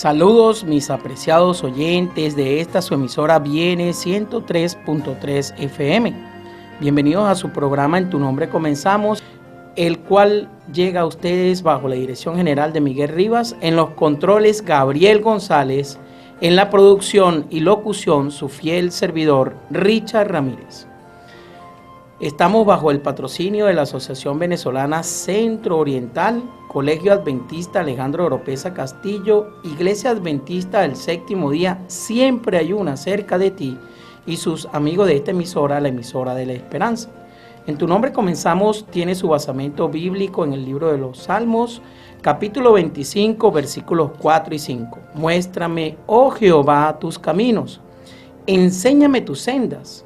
Saludos mis apreciados oyentes de esta su emisora Viene 103.3 FM. Bienvenidos a su programa En Tu Nombre Comenzamos, el cual llega a ustedes bajo la dirección general de Miguel Rivas, en los controles Gabriel González, en la producción y locución su fiel servidor Richard Ramírez. Estamos bajo el patrocinio de la Asociación Venezolana Centro Oriental, Colegio Adventista Alejandro Oropesa Castillo, Iglesia Adventista del Séptimo Día, Siempre Hay Una cerca de ti, y sus amigos de esta emisora, la emisora de la Esperanza. En Tu Nombre Comenzamos tiene su basamento bíblico en el libro de los Salmos, capítulo 25, versículos 4 y 5. Muéstrame, oh Jehová, tus caminos, enséñame tus sendas.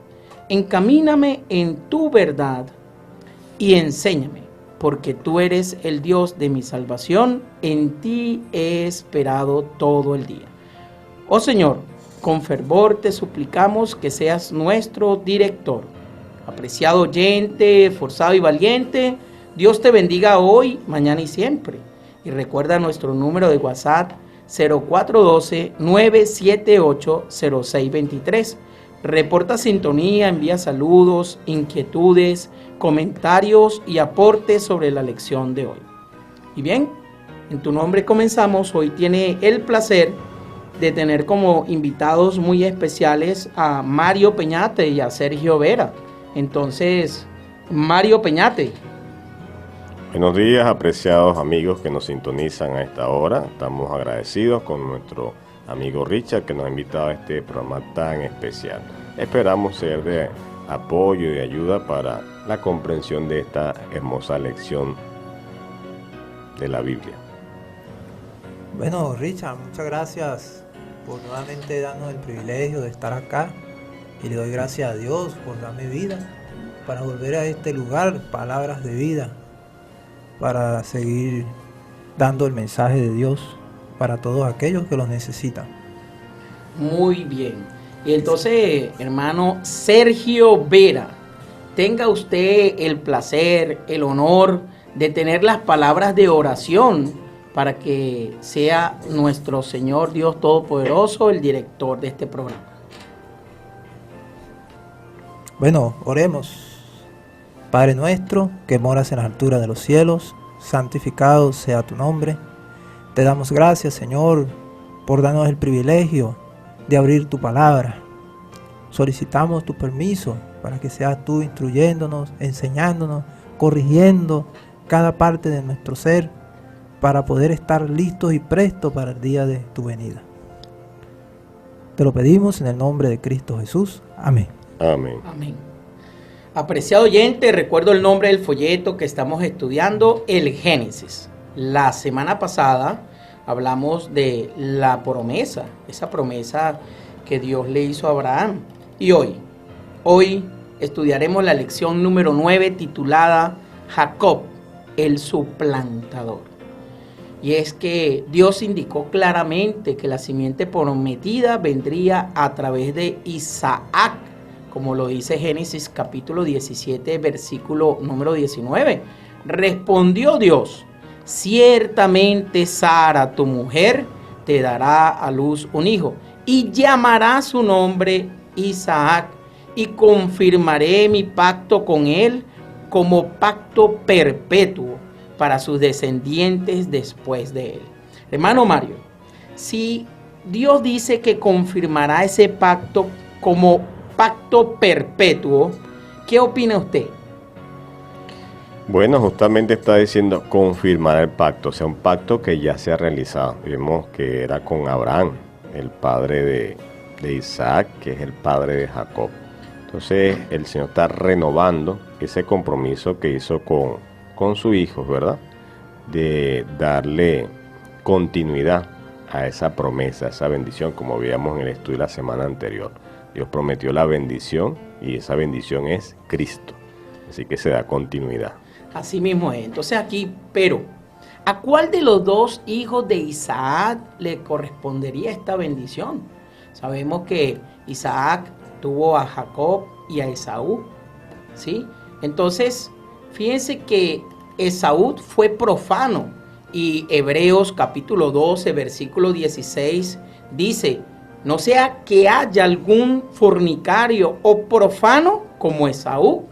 Encamíname en tu verdad y enséñame, porque tú eres el Dios de mi salvación, en ti he esperado todo el día. Oh Señor, con fervor te suplicamos que seas nuestro director. Apreciado oyente, esforzado y valiente, Dios te bendiga hoy, mañana y siempre. Y recuerda nuestro número de WhatsApp 0412-978-0623. Reporta sintonía, envía saludos, inquietudes, comentarios y aportes sobre la lección de hoy. Y bien, En Tu Nombre Comenzamos. Hoy tiene el placer de tener como invitados muy especiales a Mario Peñate y a Sergio Vera. Entonces, Mario Peñate. Buenos días, apreciados amigos que nos sintonizan a esta hora. Estamos agradecidos con nuestro amigo Richard, que nos ha invitado a este programa tan especial. Esperamos ser de apoyo y ayuda para la comprensión de esta hermosa lección de la Biblia. Bueno, Richard, muchas gracias por nuevamente darnos el privilegio de estar acá, y le doy gracias a Dios por darme vida para volver a este lugar, palabras de vida, para seguir dando el mensaje de Dios para todos aquellos que lo necesitan. Muy bien. Y entonces, hermano Sergio Vera, tenga usted el placer, el honor de tener las palabras de oración para que sea nuestro Señor Dios Todopoderoso el director de este programa. Bueno, oremos. Padre nuestro, que moras en las alturas de los cielos, santificado sea tu nombre. Te damos gracias, Señor, por darnos el privilegio de abrir tu palabra. Solicitamos tu permiso para que seas tú instruyéndonos, enseñándonos, corrigiendo cada parte de nuestro ser para poder estar listos y prestos para el día de tu venida. Te lo pedimos en el nombre de Cristo Jesús. Amén. Amén. Amén. Apreciado oyente, recuerdo el nombre del folleto que estamos estudiando, el Génesis. La semana pasada hablamos de la promesa, esa promesa que Dios le hizo a Abraham. Y hoy estudiaremos la lección número 9 titulada Jacob, el suplantador. Y es que Dios indicó claramente que la simiente prometida vendría a través de Isaac, como lo dice Génesis capítulo 17, versículo número 19. Respondió Dios: ciertamente Sara, tu mujer, te dará a luz un hijo, y llamará su nombre Isaac, y confirmaré mi pacto con él como pacto perpetuo para sus descendientes después de él. Hermano Mario, si Dios dice que confirmará ese pacto como pacto perpetuo, ¿qué opina usted? Bueno, justamente está diciendo confirmar el pacto, o sea, un pacto que ya se ha realizado. Vemos que era con Abraham, el padre de Isaac, que es el padre de Jacob. Entonces, el Señor está renovando ese compromiso que hizo con su hijo, ¿verdad? De darle continuidad a esa promesa, a esa bendición, como veíamos en el estudio de la semana anterior. Dios prometió la bendición y esa bendición es Cristo. Así que se da continuidad. Así mismo es. Entonces aquí, pero, ¿a cuál de los dos hijos de Isaac le correspondería esta bendición? Sabemos que Isaac tuvo a Jacob y a Esaú, ¿sí? Entonces, fíjense que Esaú fue profano Y Hebreos capítulo 12, versículo 16 dice, no sea que haya algún fornicario o profano como Esaú,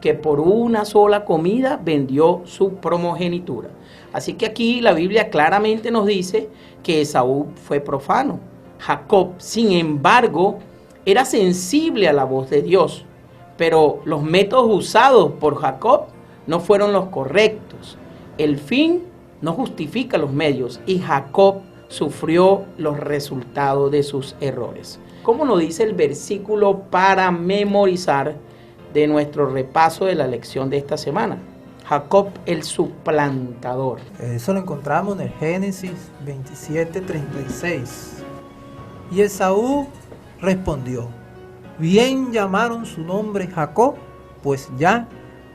que por una sola comida vendió su primogenitura. Así que aquí la Biblia claramente nos dice que Esaú fue profano. Jacob, sin embargo, era sensible a la voz de Dios, pero los métodos usados por Jacob no fueron los correctos. El fin no justifica los medios y Jacob sufrió los resultados de sus errores. Como nos dice el versículo para memorizar de nuestro repaso de la lección de esta semana? Jacob el suplantador. Eso lo encontramos en el Génesis 27:36. Y Esaú respondió, bien llamaron su nombre Jacob, pues ya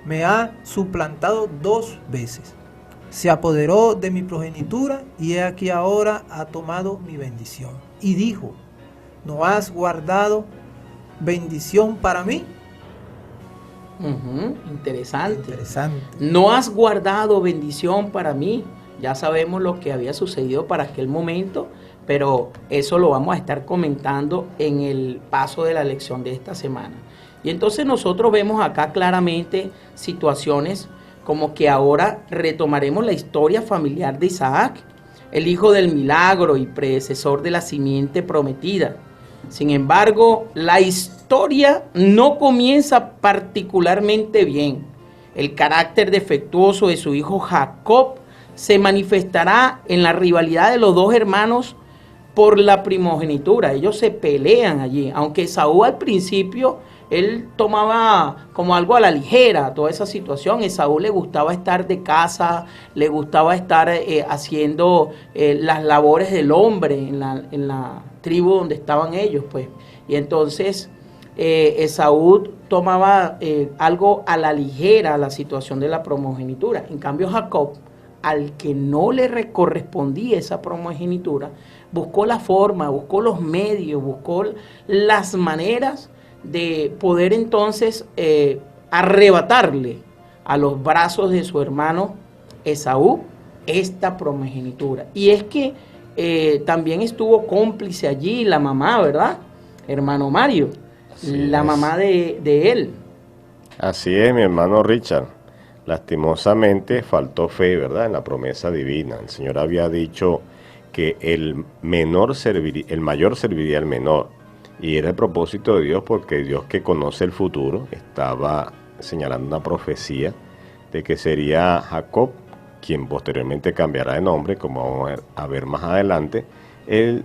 me ha suplantado 2 veces. Se apoderó de mi progenitura y he aquí ahora ha tomado mi bendición. Y dijo, ¿no has guardado bendición para mí? Interesante. Interesante. No has guardado bendición para mí. Ya sabemos lo que había sucedido para aquel momento, pero eso lo vamos a estar comentando en el paso de la lección de esta semana. Y entonces nosotros vemos acá claramente situaciones como que ahora retomaremos la historia familiar de Isaac, el hijo del milagro y predecesor de la simiente prometida. Sin embargo, la historia no comienza particularmente bien. El carácter defectuoso de su hijo Jacob se manifestará en la rivalidad de los 2 hermanos por la primogenitura. Ellos se pelean allí, aunque Esaú al principio él tomaba como algo a la ligera toda esa situación. Esaú le gustaba estar de casa, le gustaba estar haciendo las labores del hombre en la tribu donde estaban ellos, pues. Y entonces Esaú tomaba algo a la ligera la situación de la primogenitura. En cambio Jacob, al que no le correspondía esa primogenitura, buscó la forma, buscó los medios, buscó las maneras de poder entonces arrebatarle a los brazos de su hermano Esaú esta primogenitura. Y es que también estuvo cómplice allí la mamá, ¿verdad? Hermano Mario, la mamá de él. Así es, mi hermano Richard. Lastimosamente faltó fe, ¿verdad?, en la promesa divina. El Señor había dicho que el mayor serviría al menor. Y era el propósito de Dios, porque Dios, que conoce el futuro, estaba señalando una profecía de que sería Jacob, quien posteriormente cambiará de nombre, como vamos a ver más adelante, el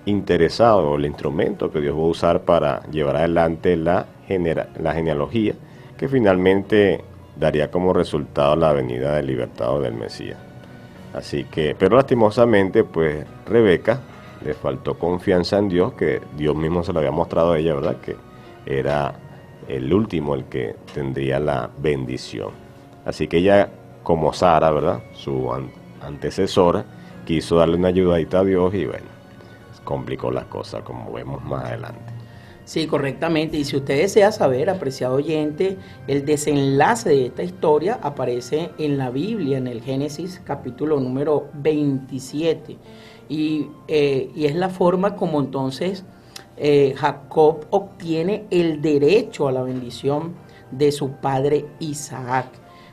interesado, el instrumento que Dios va a usar para llevar adelante la genealogía, que finalmente daría como resultado la venida del libertador del Mesías. Así que, pero lastimosamente, pues Rebeca le faltó confianza en Dios, que Dios mismo se lo había mostrado a ella, ¿verdad?, que era el último el que tendría la bendición. Así que ella, como Sara, ¿verdad?, su antecesora, quiso darle una ayudadita a Dios y bueno, complicó las cosas, como vemos más adelante. Sí, correctamente. Y si usted desea saber, apreciado oyente, el desenlace de esta historia aparece en la Biblia, en el Génesis capítulo número 27. Y es la forma como entonces Jacob obtiene el derecho a la bendición de su padre Isaac.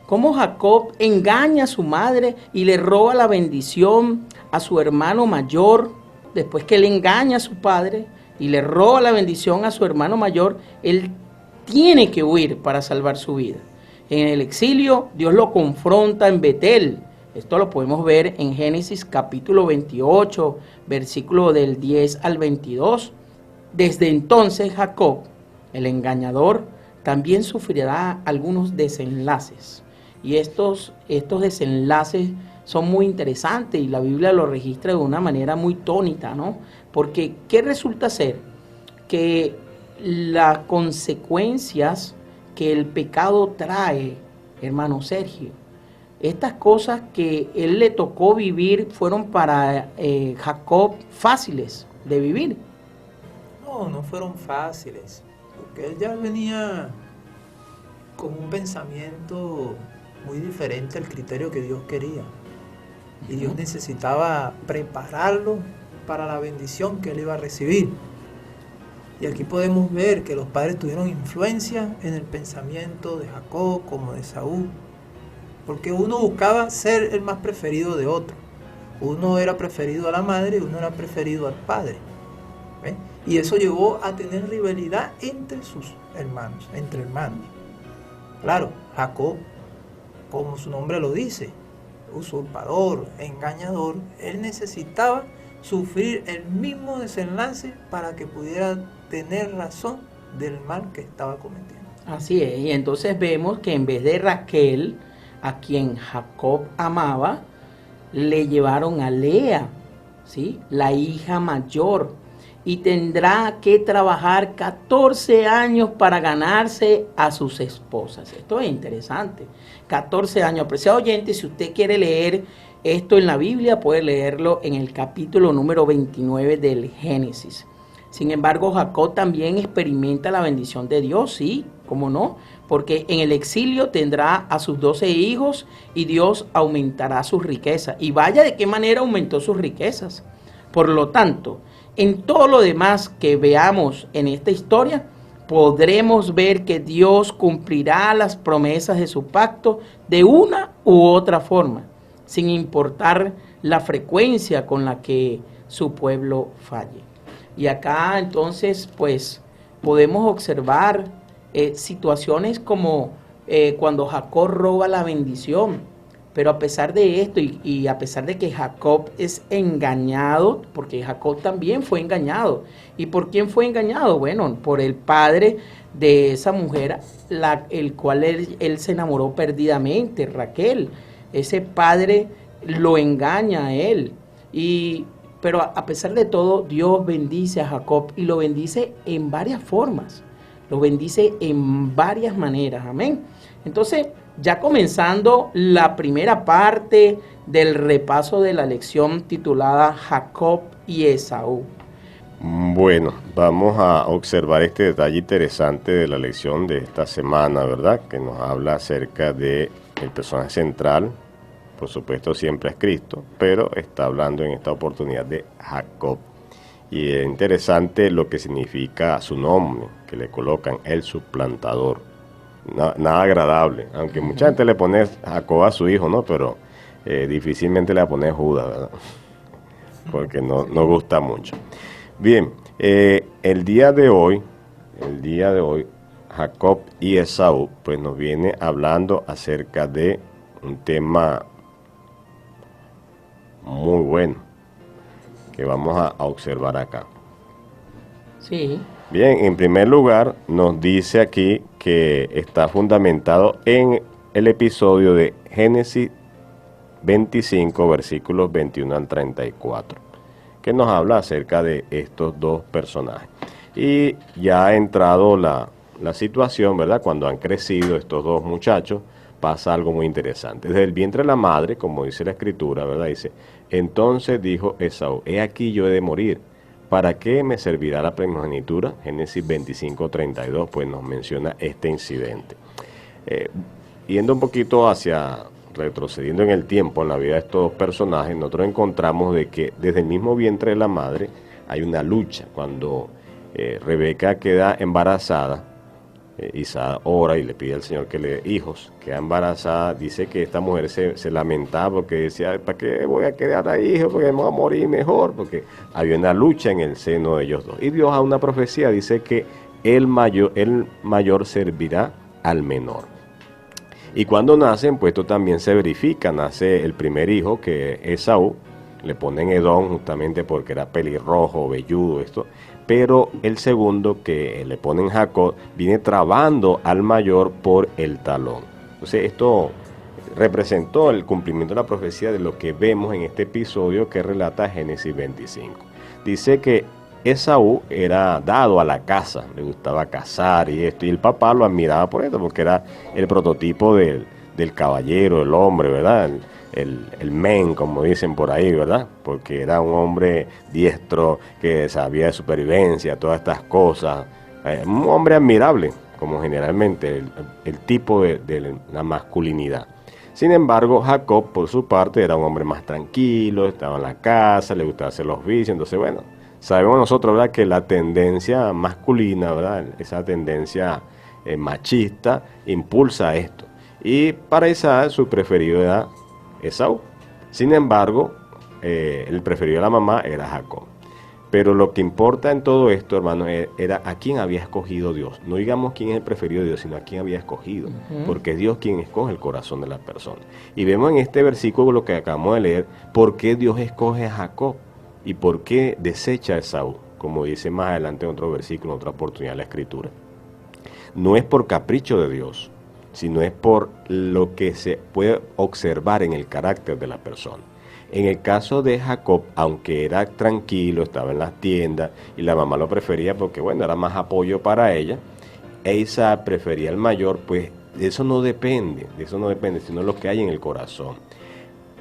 Cómo Jacob engaña a su madre y le roba la bendición a su hermano mayor. Después que él engaña a su padre y le roba la bendición a su hermano mayor, él tiene que huir para salvar su vida. En el exilio, Dios lo confronta en Betel. Esto lo podemos ver en Génesis capítulo 28, versículo del 10 al 22. Desde entonces Jacob, el engañador, también sufrirá algunos desenlaces. Y estos desenlaces son muy interesantes y la Biblia lo registra de una manera muy tónica, ¿no? Porque ¿qué resulta ser? Que las consecuencias que el pecado trae, hermano Sergio, estas cosas que él le tocó vivir fueron para Jacob fáciles de vivir. No fueron fáciles, porque él ya venía con un pensamiento muy diferente al criterio que Dios quería. y Dios necesitaba prepararlo para la bendición que él iba a recibir. Y aquí podemos ver que los padres tuvieron influencia en el pensamiento de Jacob como de Esaú, porque uno buscaba ser el más preferido de otro. Uno era preferido a la madre y uno era preferido al padre. ¿Ven? Y eso llevó a tener rivalidad entre sus hermanos, entre hermanos. Claro, Jacob, como su nombre lo dice, usurpador, engañador, él necesitaba sufrir el mismo desenlace para que pudiera tener razón del mal que estaba cometiendo. Así es, y entonces vemos que en vez de Raquel, a quien Jacob amaba, le llevaron a Lea, ¿sí?, la hija mayor, y tendrá que trabajar 14 años para ganarse a sus esposas. Esto es interesante, 14 años. Apreciado oyente, si usted quiere leer esto en la Biblia, puede leerlo en el capítulo número 29 del Génesis. Sin embargo, Jacob también experimenta la bendición de Dios, sí, ¿cómo no? Porque en el exilio tendrá a sus 12 hijos y Dios aumentará sus riquezas. Y vaya de qué manera aumentó sus riquezas. Por lo tanto, en todo lo demás que veamos en esta historia, podremos ver que Dios cumplirá las promesas de su pacto de una u otra forma, sin importar la frecuencia con la que su pueblo falle. Y acá entonces pues podemos observar situaciones como cuando Jacob roba la bendición, pero a pesar de esto y a pesar de que Jacob es engañado, porque Jacob también fue engañado. ¿Y por quién fue engañado? Bueno, por el padre de esa mujer, el cual él se enamoró perdidamente, Raquel. Ese padre lo engaña a él. Pero a pesar de todo, Dios bendice a Jacob y lo bendice en varias formas. Lo bendice en varias maneras. Amén. Entonces, ya comenzando la primera parte del repaso de la lección titulada Jacob y Esaú. Bueno, vamos a observar este detalle interesante de la lección de esta semana, ¿verdad? Que nos habla acerca del personaje central. Por supuesto, siempre es Cristo, pero está hablando en esta oportunidad de Jacob. Y es interesante lo que significa su nombre, que le colocan el suplantador. Nada agradable, aunque mucha gente le pone Jacob a su hijo, ¿no? Pero difícilmente le pone Judas, ¿verdad? Porque no gusta mucho. Bien, el día de hoy, Jacob y Esaú, pues nos viene hablando acerca de un tema muy bueno que vamos a observar acá. Sí. Bien, en primer lugar nos dice aquí que está fundamentado en el episodio de Génesis 25, versículos 21 al 34, que nos habla acerca de estos dos personajes. Y ya ha entrado la situación, ¿verdad? Cuando han crecido estos dos muchachos, pasa algo muy interesante. Desde el vientre de la madre, como dice la Escritura, ¿verdad? Dice, entonces dijo Esaú, he aquí yo he de morir. ¿Para qué me servirá la primogenitura? Génesis 25, 32, pues nos menciona este incidente. Yendo un poquito retrocediendo en el tiempo, en la vida de estos dos personajes, nosotros encontramos de que desde el mismo vientre de la madre hay una lucha. Cuando Rebeca queda embarazada, Isaac ora y le pide al Señor que le dé hijos, queda embarazada, dice que esta mujer se lamentaba porque decía, ¿para qué voy a quedar a hijos? Porque me voy a morir mejor, porque había una lucha en el seno de ellos dos. Y Dios a una profecía dice que el mayor servirá al menor. Y cuando nacen, pues esto también se verifica, nace el primer hijo, que es Esaú, le ponen Edom justamente porque era pelirrojo, velludo, esto. Pero el segundo, que le ponen Jacob, viene trabando al mayor por el talón. Entonces esto representó el cumplimiento de la profecía de lo que vemos en este episodio que relata Génesis 25. Dice que Esaú era dado a la caza, le gustaba cazar y esto, y el papá lo admiraba por esto, porque era el prototipo del caballero, el hombre, ¿verdad? El men, como dicen por ahí, ¿verdad? Porque era un hombre diestro que sabía de supervivencia, todas estas cosas. Un hombre admirable, como generalmente el tipo de la masculinidad. Sin embargo, Jacob, por su parte, era un hombre más tranquilo, estaba en la casa, le gustaba hacer los vicios. Entonces, bueno, sabemos nosotros, ¿verdad?, que la tendencia masculina, ¿verdad?, esa tendencia machista, impulsa esto. Y para Isaac, su preferido era Esaú. Sin embargo, el preferido de la mamá era Jacob. Pero lo que importa en todo esto, hermano, era a quién había escogido Dios. No digamos quién es el preferido de Dios, sino a quién había escogido. Porque es Dios quien escoge el corazón de la persona. Y vemos en este versículo lo que acabamos de leer, por qué Dios escoge a Jacob y por qué desecha a Esaú, como dice más adelante en otro versículo, en otra oportunidad de la Escritura. No es por capricho de Dios, sino es por lo que se puede observar en el carácter de la persona. En el caso de Jacob, aunque era tranquilo, estaba en las tiendas y la mamá lo prefería porque, bueno, era más apoyo para ella, Isaac prefería al mayor, pues de eso no depende, sino lo que hay en el corazón.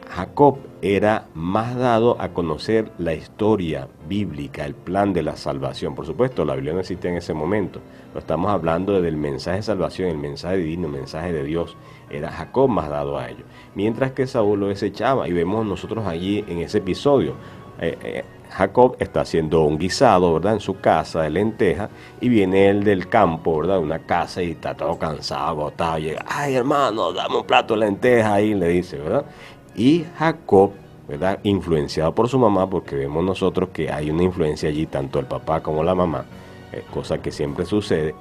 Jacob era más dado a conocer la historia bíblica, el plan de la salvación. Por supuesto, la Biblia no existía en ese momento, pero estamos hablando del mensaje de salvación, el mensaje divino, el mensaje de Dios. Era Jacob más dado a ello, mientras que Saúl lo desechaba. Y vemos nosotros allí en ese episodio, Jacob está haciendo un guisado, ¿verdad?, en su casa de lenteja, y viene él del campo, ¿verdad?, de una casa, y está todo cansado, agotado, llega, ay hermano, dame un plato de lenteja ahí, le dice, ¿verdad? Y Jacob, ¿verdad?, influenciado por su mamá, porque vemos nosotros que hay una influencia allí, tanto el papá como la mamá, cosa que siempre sucede.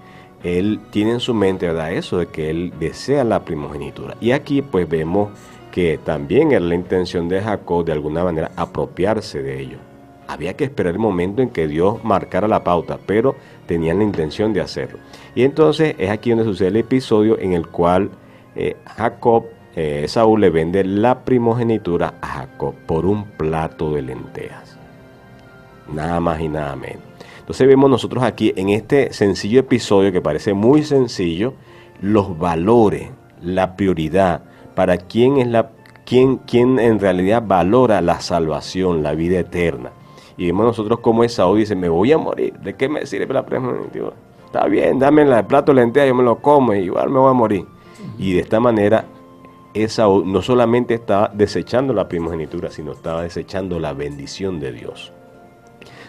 Él tiene en su mente, ¿verdad?, eso de que él desea la primogenitura. Y aquí pues vemos que también era la intención de Jacob de alguna manera apropiarse de ello. Había que esperar el momento en que Dios marcara la pauta, pero tenían la intención de hacerlo. Y entonces es aquí donde sucede el episodio en el cual Esaú le vende la primogenitura a Jacob por un plato de lentejas. Nada más y nada menos. Entonces vemos nosotros aquí en este sencillo episodio que parece muy sencillo, los valores, la prioridad para quién en realidad valora la salvación, la vida eterna. Y vemos nosotros como Esaú dice, me voy a morir, ¿de qué me sirve la primogenitura? Está bien, dame el plato de lentejas, yo me lo como y igual me voy a morir. Y de esta manera Esaú no solamente estaba desechando la primogenitura, sino estaba desechando la bendición de Dios.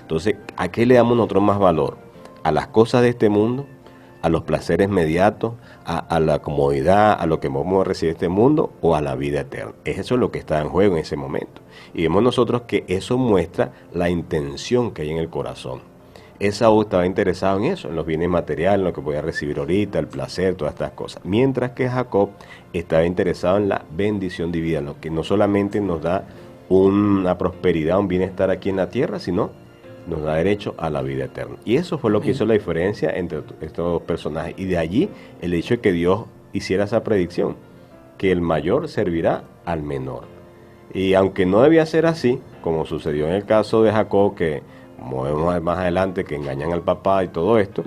Entonces, ¿a qué le damos nosotros más valor? ¿A las cosas de este mundo? ¿A los placeres inmediatos? ¿A la comodidad? ¿A lo que vamos a recibir de este mundo? ¿O a la vida eterna? Eso es lo que está en juego en ese momento. Y vemos nosotros que eso muestra la intención que hay en el corazón. Esaú estaba interesado en eso, en los bienes materiales, en lo que podía recibir ahorita, el placer, todas estas cosas. Mientras que Jacob estaba interesado en la bendición divina, lo que no solamente nos da una prosperidad, un bienestar aquí en la tierra, sino nos da derecho a la vida eterna. Y eso fue lo que hizo la diferencia entre estos dos personajes. Y de allí el hecho de que Dios hiciera esa predicción, que el mayor servirá al menor. Y aunque no debía ser así, como sucedió en el caso de Jacob, que como vemos más adelante, que engañan al papá y todo esto,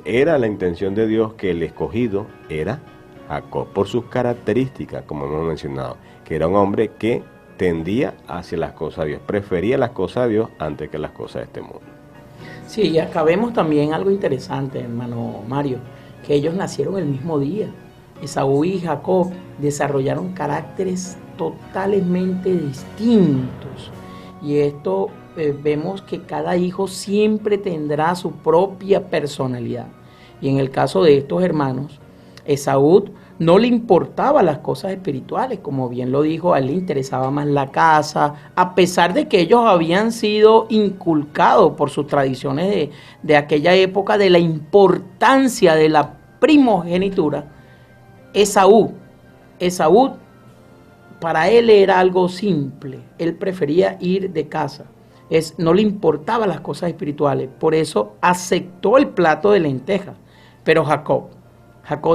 era la intención de Dios que el escogido era Jacob, por sus características, como hemos mencionado, que era un hombre que tendía hacia las cosas de Dios, prefería las cosas de Dios antes que las cosas de este mundo. Sí, y acá vemos también algo interesante, hermano Mario, que ellos nacieron el mismo día. Esaú y Jacob desarrollaron caracteres totalmente distintos. Y esto vemos que cada hijo siempre tendrá su propia personalidad. Y en el caso de estos hermanos, Esaú no le importaba las cosas espirituales, como bien lo dijo, a él le interesaba más la casa, a pesar de que ellos habían sido inculcados por sus tradiciones de aquella época, de la importancia de la primogenitura. Esaú, para él era algo simple, él prefería ir de casa, no le importaban las cosas espirituales, por eso aceptó el plato de lentejas. Pero Jacob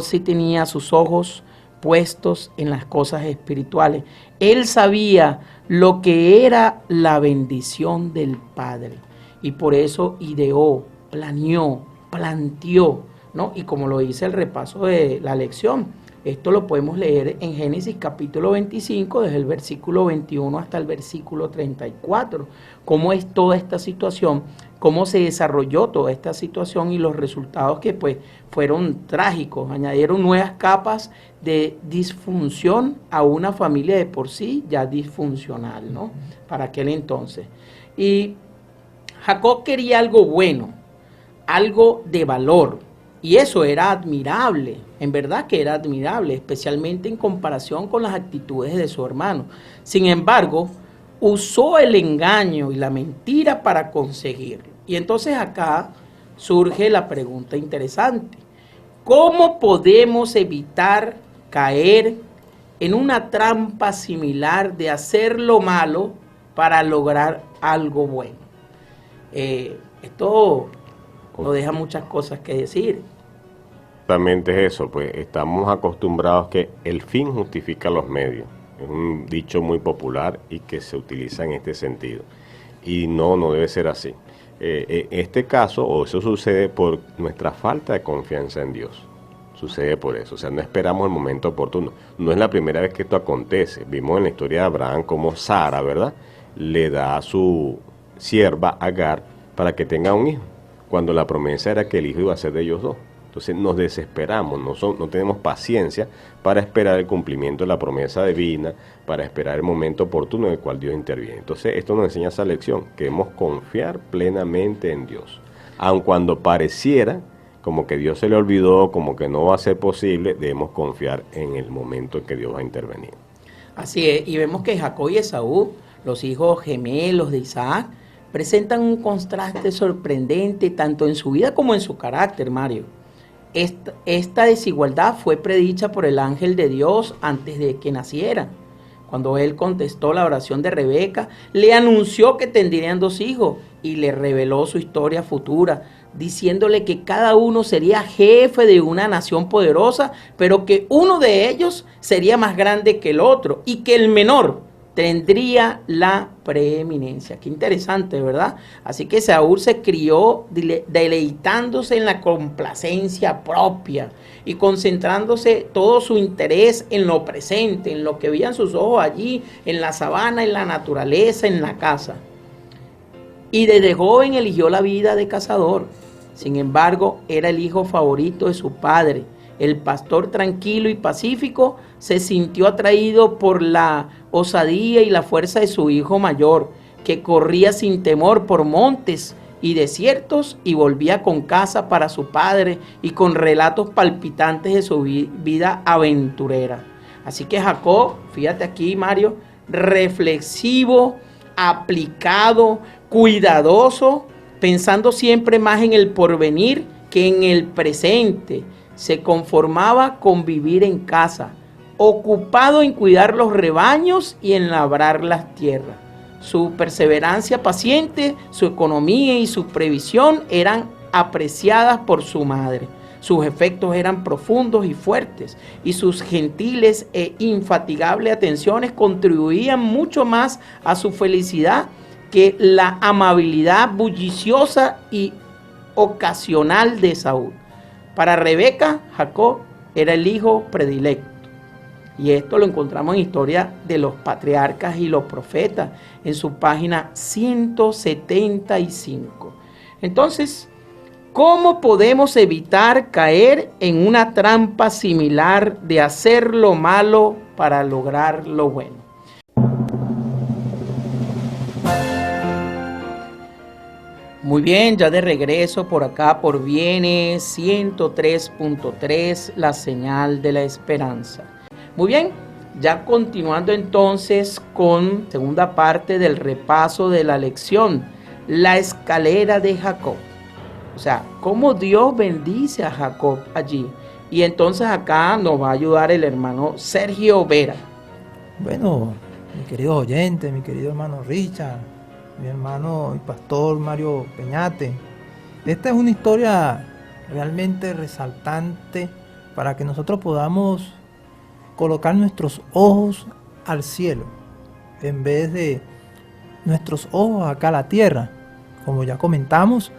sí tenía sus ojos puestos en las cosas espirituales. Él sabía lo que era la bendición del Padre. Y por eso ideó, planeó, planteó, ¿no? Y como lo dice el repaso de la lección, Esto lo podemos leer en Génesis capítulo 25, desde el versículo 21 hasta el versículo 34. Cómo es toda esta situación, cómo se desarrolló toda esta situación y los resultados que pues fueron trágicos. Añadieron nuevas capas de disfunción a una familia de por sí ya disfuncional, ¿no? Para aquel entonces. Y Jacob quería algo bueno, algo de valor, y eso era admirable, en verdad que era admirable, especialmente en comparación con las actitudes de su hermano. Sin embargo, usó el engaño y la mentira para conseguirlo. Y entonces acá surge la pregunta interesante: ¿cómo podemos evitar caer en una trampa similar de hacer lo malo para lograr algo bueno? Esto nos deja muchas cosas que decir. Exactamente es eso, pues estamos acostumbrados que el fin justifica los medios. Es un dicho muy popular y que se utiliza en este sentido. Y no debe ser así. En este caso, o eso sucede por nuestra falta de confianza en Dios. Sucede por eso, o sea, no esperamos el momento oportuno. No es la primera vez que esto acontece. Vimos en la historia de Abraham cómo Sara, ¿verdad?, le da a su sierva Agar para que tenga un hijo, cuando la promesa era que el hijo iba a ser de ellos dos. Entonces nos desesperamos, no tenemos paciencia para esperar el cumplimiento de la promesa divina, para esperar el momento oportuno en el cual Dios interviene. Entonces esto nos enseña esa lección, que debemos confiar plenamente en Dios. Aun cuando pareciera como que Dios se le olvidó, como que no va a ser posible, debemos confiar en el momento en que Dios va a intervenir. Así es, y vemos que Jacob y Esaú, los hijos gemelos de Isaac, presentan un contraste sorprendente tanto en su vida como en su carácter, Mario. Esta desigualdad fue predicha por el ángel de Dios antes de que naciera. Cuando él contestó la oración de Rebeca, le anunció que tendrían 2 hijos y le reveló su historia futura, diciéndole que cada uno sería jefe de una nación poderosa, pero que uno de ellos sería más grande que el otro y que el menor tendría la preeminencia. Qué interesante, ¿verdad? Así que Saúl se crió deleitándose en la complacencia propia y concentrándose todo su interés en lo presente, en lo que veían sus ojos allí, en la sabana, en la naturaleza, en la casa. Y desde joven eligió la vida de cazador. Sin embargo, era el hijo favorito de su padre. El pastor tranquilo y pacífico se sintió atraído por la osadía y la fuerza de su hijo mayor, que corría sin temor por montes y desiertos y volvía con caza para su padre y con relatos palpitantes de su vida aventurera. Así que Jacob, fíjate aquí, Mario, reflexivo, aplicado, cuidadoso, pensando siempre más en el porvenir que en el presente. Se conformaba con vivir en casa, ocupado en cuidar los rebaños y en labrar las tierras. Su perseverancia paciente, su economía y su previsión eran apreciadas por su madre. Sus efectos eran profundos y fuertes, y sus gentiles e infatigables atenciones contribuían mucho más a su felicidad que la amabilidad bulliciosa y ocasional de Saúl. Para Rebeca, Jacob era el hijo predilecto. Y esto lo encontramos en Historia de los Patriarcas y los Profetas, en su página 175. Entonces, ¿cómo podemos evitar caer en una trampa similar de hacer lo malo para lograr lo bueno? Muy bien, ya de regreso por acá por Viene 103.3, la señal de la esperanza. Muy bien, ya continuando entonces con segunda parte del repaso de la lección, la escalera de Jacob. O sea, cómo Dios bendice a Jacob allí. Y entonces acá nos va a ayudar el hermano Sergio Vera. Bueno, mi querido oyente, mi querido hermano Richard, mi hermano el pastor Mario Peñate, esta es una historia realmente resaltante para que nosotros podamos colocar nuestros ojos al cielo en vez de nuestros ojos acá a la tierra. Como ya comentamos,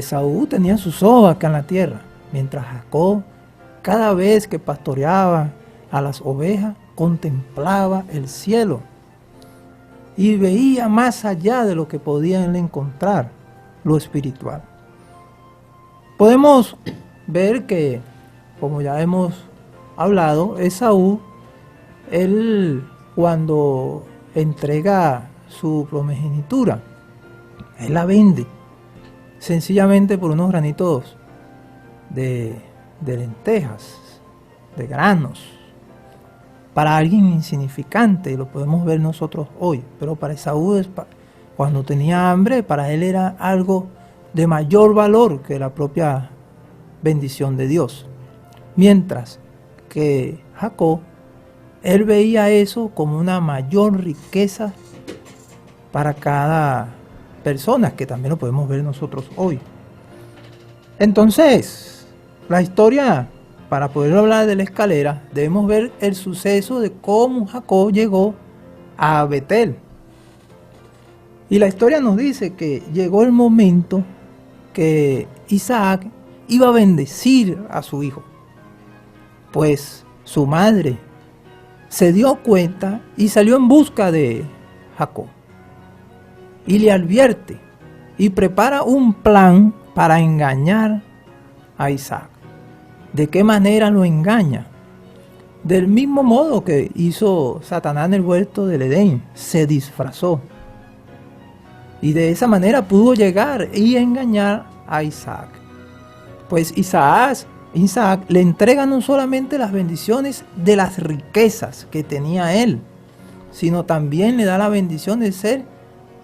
Saúl tenía sus ojos acá en la tierra, mientras Jacob cada vez que pastoreaba a las ovejas, contemplaba el cielo y veía más allá de lo que podían encontrar, lo espiritual. Podemos ver que, como ya hemos hablado, Esaú, él cuando entrega su primogenitura, él la vende sencillamente por unos granitos de lentejas, de granos, para alguien insignificante, lo podemos ver nosotros hoy, pero para Esaú, cuando tenía hambre, para él era algo de mayor valor que la propia bendición de Dios. Mientras que Jacob, él veía eso como una mayor riqueza para cada persona, que también lo podemos ver nosotros hoy. Entonces, la historia, para poder hablar de la escalera, debemos ver el suceso de cómo Jacob llegó a Betel. Y la historia nos dice que llegó el momento que Isaac iba a bendecir a su hijo, pues su madre se dio cuenta y salió en busca de Jacob y le advierte y prepara un plan para engañar a Isaac. ¿De qué manera lo engaña? Del mismo modo que hizo Satanás en el huerto del Edén, se disfrazó. Y de esa manera pudo llegar y engañar a Isaac. Pues Isaac le entrega no solamente las bendiciones de las riquezas que tenía él, sino también le da la bendición de ser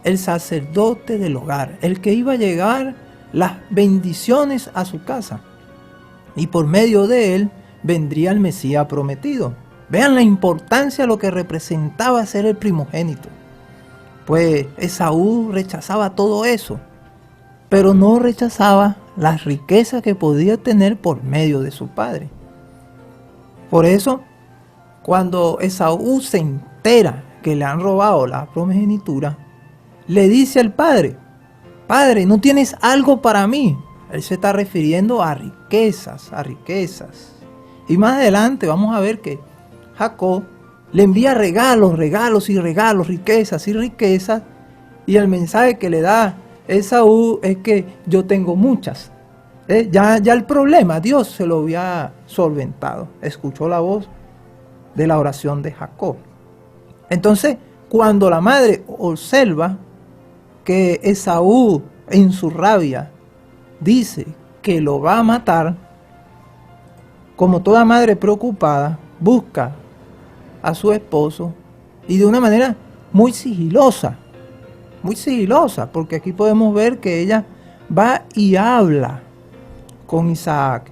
el sacerdote del hogar, el que iba a llegar las bendiciones a su casa. Y por medio de él vendría el Mesías prometido. Vean la importancia de lo que representaba ser el primogénito. Pues Esaú rechazaba todo eso, pero no rechazaba las riquezas que podía tener por medio de su padre. Por eso, cuando Esaú se entera que le han robado la primogenitura, le dice al padre: Padre, ¿no tienes algo para mí? Él se está refiriendo a riquezas, a riquezas. Y más adelante vamos a ver que Jacob le envía regalos, riquezas y riquezas. Y el mensaje que le da Esaú es que yo tengo muchas. Ya el problema Dios se lo había solventado. Escuchó la voz de la oración de Jacob. Entonces, cuando la madre observa que Esaú en su rabia dice que lo va a matar, como toda madre preocupada, busca a su esposo y de una manera muy sigilosa, porque aquí podemos ver que ella va y habla con Isaac,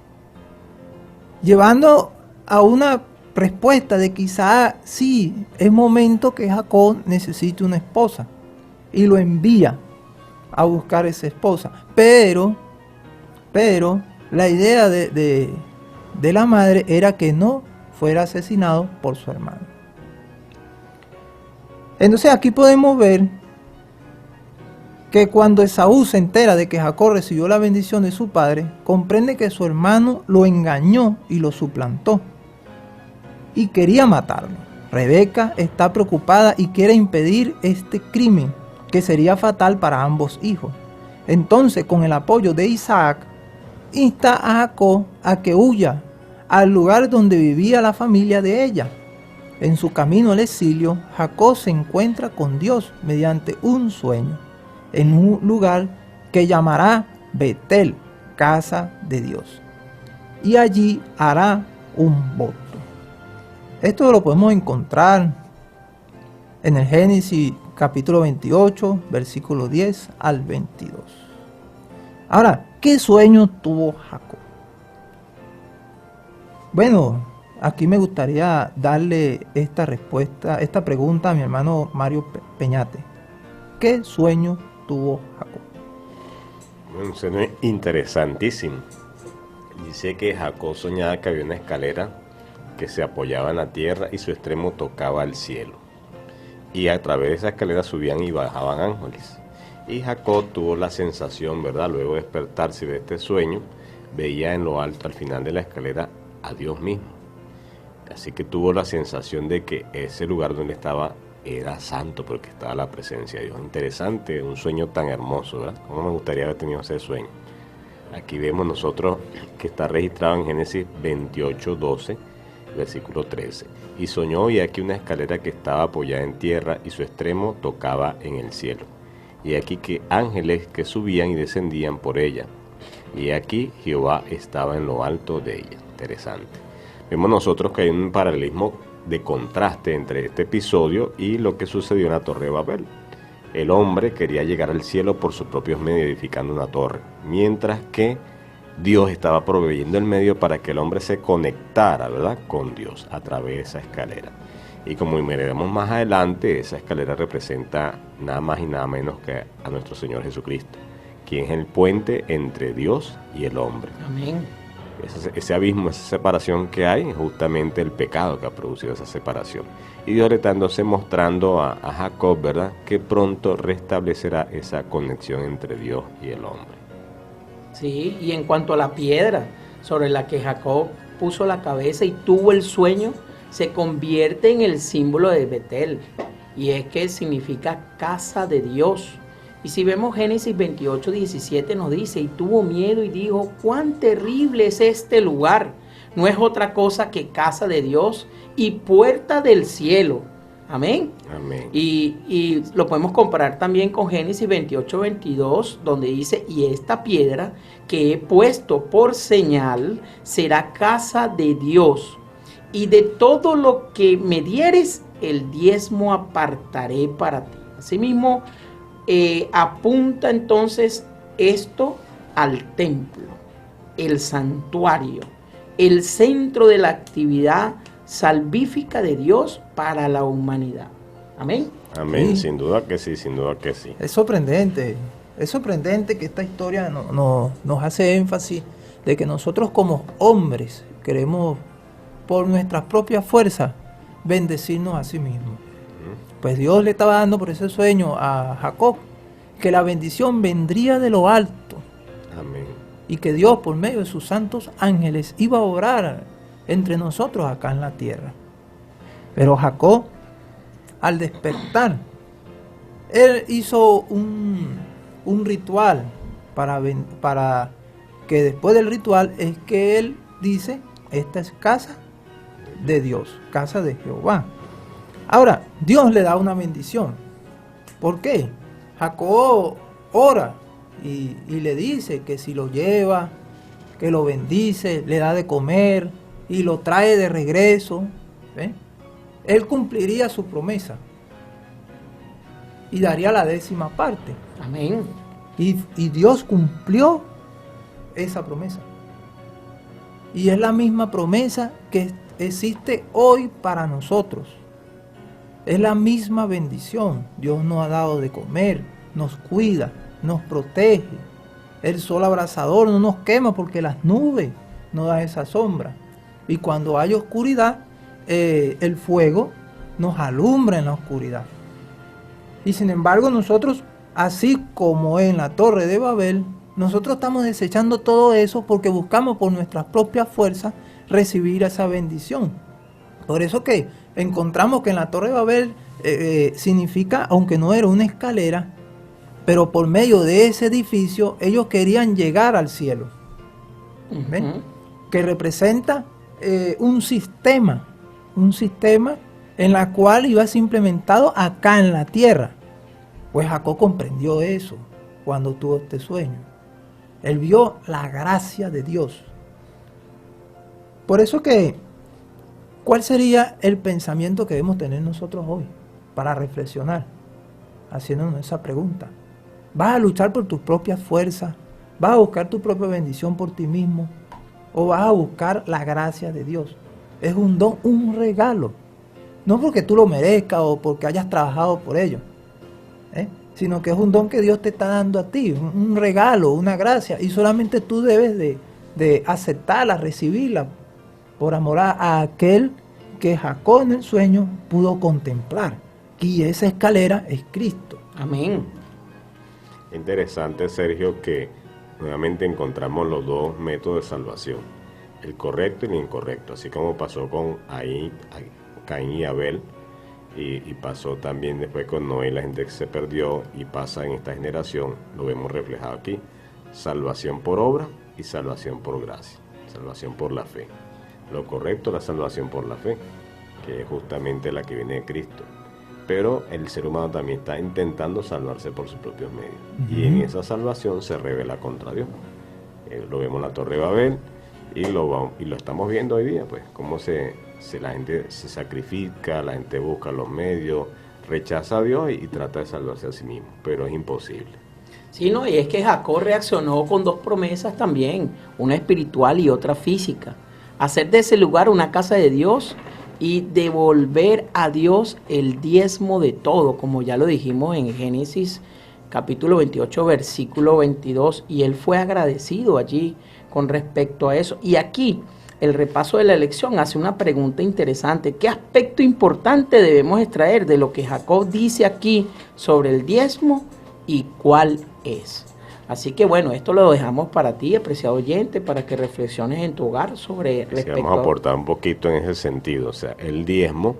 llevando a una respuesta de que Isaac sí, es momento que Jacob necesite una esposa, y lo envía a buscar esa esposa, pero la idea de la madre era que no fuera asesinado por su hermano. Entonces aquí podemos ver que cuando Esaú se entera de que Jacob recibió la bendición de su padre, comprende que su hermano lo engañó y lo suplantó y quería matarlo. Rebeca está preocupada y quiere impedir este crimen que sería fatal para ambos hijos. Entonces, con el apoyo de Isaac, insta a Jacob a que huya al lugar donde vivía la familia de ella. En su camino al exilio, Jacob se encuentra con Dios mediante un sueño, en un lugar que llamará Betel, casa de Dios. Y allí hará un voto. Esto lo podemos encontrar en el Génesis capítulo 28, versículo 10 al 22. Ahora, ¿qué sueño tuvo Jacob? Bueno, aquí me gustaría darle esta respuesta, esta pregunta a mi hermano Mario Peñate. ¿Qué sueño tuvo Jacob? Un sueño interesantísimo. Dice que Jacob soñaba que había una escalera que se apoyaba en la tierra y su extremo tocaba al cielo. Y a través de esa escalera subían y bajaban ángeles. Y Jacob tuvo la sensación, ¿verdad? Luego de despertarse de este sueño, veía en lo alto, al final de la escalera, a Dios mismo. Así que tuvo la sensación de que ese lugar donde estaba era santo porque estaba la presencia de Dios. Interesante, un sueño tan hermoso, ¿verdad? ¿Cómo me gustaría haber tenido ese sueño? Aquí vemos nosotros que está registrado en Génesis 28:12, versículo 13. Y soñó, y aquí una escalera que estaba apoyada en tierra y su extremo tocaba en el cielo. Y aquí que ángeles que subían y descendían por ella. Y aquí Jehová estaba en lo alto de ella. Interesante. Vemos nosotros que hay un paralelismo de contraste entre este episodio y lo que sucedió en la Torre de Babel. El hombre quería llegar al cielo por sus propios medios edificando una torre, mientras que Dios estaba proveyendo el medio para que el hombre se conectara, ¿verdad?, con Dios a través de esa escalera. Y como veremos más adelante, esa escalera representa nada más y nada menos que a nuestro Señor Jesucristo, quien es el puente entre Dios y el hombre. Amén. Ese abismo, esa separación que hay, es justamente el pecado que ha producido esa separación. Y Dios le está entonces mostrando a Jacob, ¿verdad?, que pronto restablecerá esa conexión entre Dios y el hombre. Sí, y en cuanto a la piedra sobre la que Jacob puso la cabeza y tuvo el sueño, se convierte en el símbolo de Betel, y es que significa casa de Dios. Y si vemos Génesis 28:17 nos dice, y tuvo miedo y dijo, cuán terrible es este lugar, no es otra cosa que casa de Dios y puerta del cielo. Amén. Amén. Y lo podemos comparar también con Génesis 28:22, donde dice, y esta piedra que he puesto por señal será casa de Dios, y de todo lo que me dieres, el diezmo apartaré para ti. Asimismo, apunta entonces esto al templo, el santuario, el centro de la actividad salvífica de Dios para la humanidad. Amén. Amén, Sí. sin duda que sí, sin duda que sí. Es sorprendente que esta historia nos hace énfasis de que nosotros como hombres queremos por nuestras propias fuerzas bendecirnos a sí mismos. Pues Dios le estaba dando por ese sueño a Jacob que la bendición vendría de lo alto Amén. y que Dios por medio de sus santos ángeles iba a obrar entre nosotros acá en la tierra. Pero Jacob, al despertar, él hizo un ritual para que después del ritual es que él dice, esta es casa de Dios, casa de Jehová. Ahora, Dios le da una bendición. ¿Por qué? Jacob ora y le dice que si lo lleva, que lo bendice, le da de comer y lo trae de regreso, ¿ve? Él cumpliría su promesa y daría la 10ª parte. Amén. Y Dios cumplió esa promesa. Y es la misma promesa que existe hoy para nosotros. Es la misma bendición. Dios nos ha dado de comer, nos cuida, nos protege. El sol abrasador no nos quema porque las nubes nos dan esa sombra. Y cuando hay oscuridad, el fuego nos alumbra en la oscuridad. Y sin embargo nosotros, así como en la Torre de Babel, nosotros estamos desechando todo eso porque buscamos por nuestras propias fuerzas recibir esa bendición. Por eso que encontramos que en la Torre de Babel significa, aunque no era una escalera, pero por medio de ese edificio ellos querían llegar al cielo. ¿Ven? Que representa un sistema en la cual iba a ser implementado acá en la tierra. Pues Jacob comprendió eso cuando tuvo este sueño. Él vio la gracia de Dios. Por eso que, ¿cuál sería el pensamiento que debemos tener nosotros hoy para reflexionar? Haciéndonos esa pregunta. ¿Vas a luchar por tus propias fuerzas? ¿Vas a buscar tu propia bendición por ti mismo? ¿O vas a buscar la gracia de Dios? Es un don, un regalo. No porque tú lo merezcas o porque hayas trabajado por ello, sino que es un don que Dios te está dando a ti, un regalo, una gracia, y solamente tú debes de aceptarla, recibirla, por amor a aquel que Jacob en el sueño pudo contemplar. Y esa escalera es Cristo. Amén. Interesante, Sergio, que nuevamente encontramos los dos métodos de salvación. el correcto y el incorrecto, así como pasó con Caín y Abel, y pasó también después con Noé, la gente que se perdió, y pasa en esta generación, lo vemos reflejado aquí, salvación por obra y salvación por gracia, salvación por la fe. Lo correcto es la salvación por la fe, que es justamente la que viene de Cristo. Pero el ser humano también está intentando salvarse por sus propios medios. Y en esa salvación se revela contra Dios. Lo vemos en la Torre de Babel y lo estamos viendo hoy día, pues, cómo la gente se sacrifica, la gente busca los medios, rechaza a Dios y trata de salvarse a sí mismo, pero es imposible. Sí, no, y es que Jacob reaccionó con dos promesas también, una espiritual y otra física. Hacer de ese lugar una casa de Dios y devolver a Dios el diezmo de todo, como ya lo dijimos en Génesis capítulo 28, versículo 22, y él fue agradecido allí con respecto a eso. Y aquí el repaso de la lección hace una pregunta interesante. ¿Qué aspecto importante debemos extraer de lo que Jacob dice aquí sobre el diezmo y cuál es? Así que bueno, esto lo dejamos para ti, apreciado oyente, para que reflexiones en tu hogar sobre respecto vamos a aportar un poquito en ese sentido. O sea, el diezmo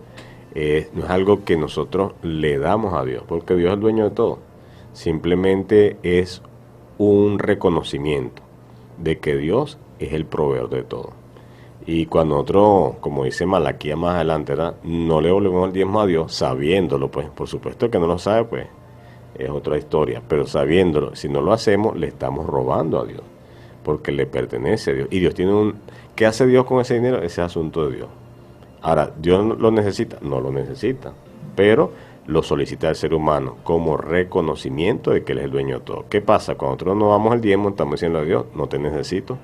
no es algo que nosotros le damos a Dios, porque Dios es el dueño de todo. Simplemente es un reconocimiento de que Dios es el proveedor de todo. Y cuando nosotros, como dice Malaquías más adelante, ¿verdad?, no le volvemos el diezmo a Dios, sabiéndolo, pues, por supuesto que no lo sabe, pues, es otra historia, pero sabiéndolo, si no lo hacemos, le estamos robando a Dios, porque le pertenece a Dios. Y Dios tiene ¿qué hace Dios con ese dinero? Ese es asunto de Dios. Ahora, ¿Dios lo necesita? No lo necesita, pero lo solicita el ser humano como reconocimiento de que Él es el dueño de todo. ¿Qué pasa? Cuando nosotros no damos el diezmo, estamos diciendo a Dios, no te necesito,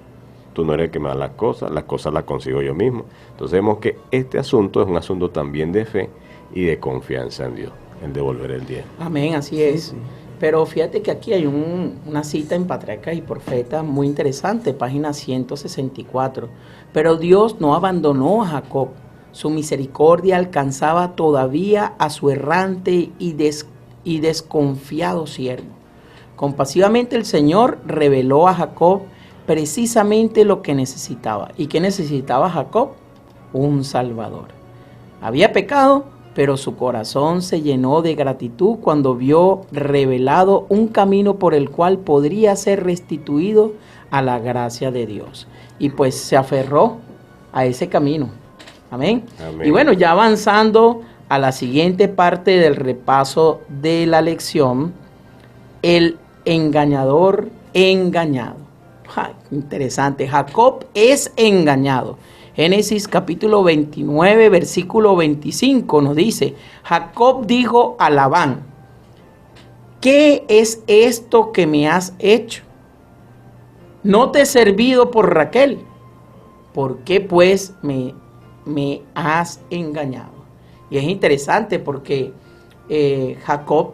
tú no eres el que me da las cosas las consigo yo mismo. Entonces vemos que este asunto es un asunto también de fe y de confianza en Dios, en devolver el diezmo. Amén, así es. Sí. Pero fíjate que aquí hay una cita en Patriarcas y Profetas muy interesante, página 164. Pero Dios no abandonó a Jacob. Su misericordia alcanzaba todavía a su errante y desconfiado siervo. Compasivamente el Señor reveló a Jacob precisamente lo que necesitaba. ¿Y qué necesitaba Jacob? Un Salvador. Había pecado, pero su corazón se llenó de gratitud cuando vio revelado un camino por el cual podría ser restituido a la gracia de Dios. Y pues se aferró a ese camino. Amén. Amén. Y bueno, ya avanzando a la siguiente parte del repaso de la lección, el engañador engañado. Ay, interesante, Jacob es engañado. Génesis capítulo 29, versículo 25 nos dice, Jacob dijo a Labán, ¿qué es esto que me has hecho? ¿No te he servido por Raquel? ¿Por qué pues me has engañado? Y es interesante porque Jacob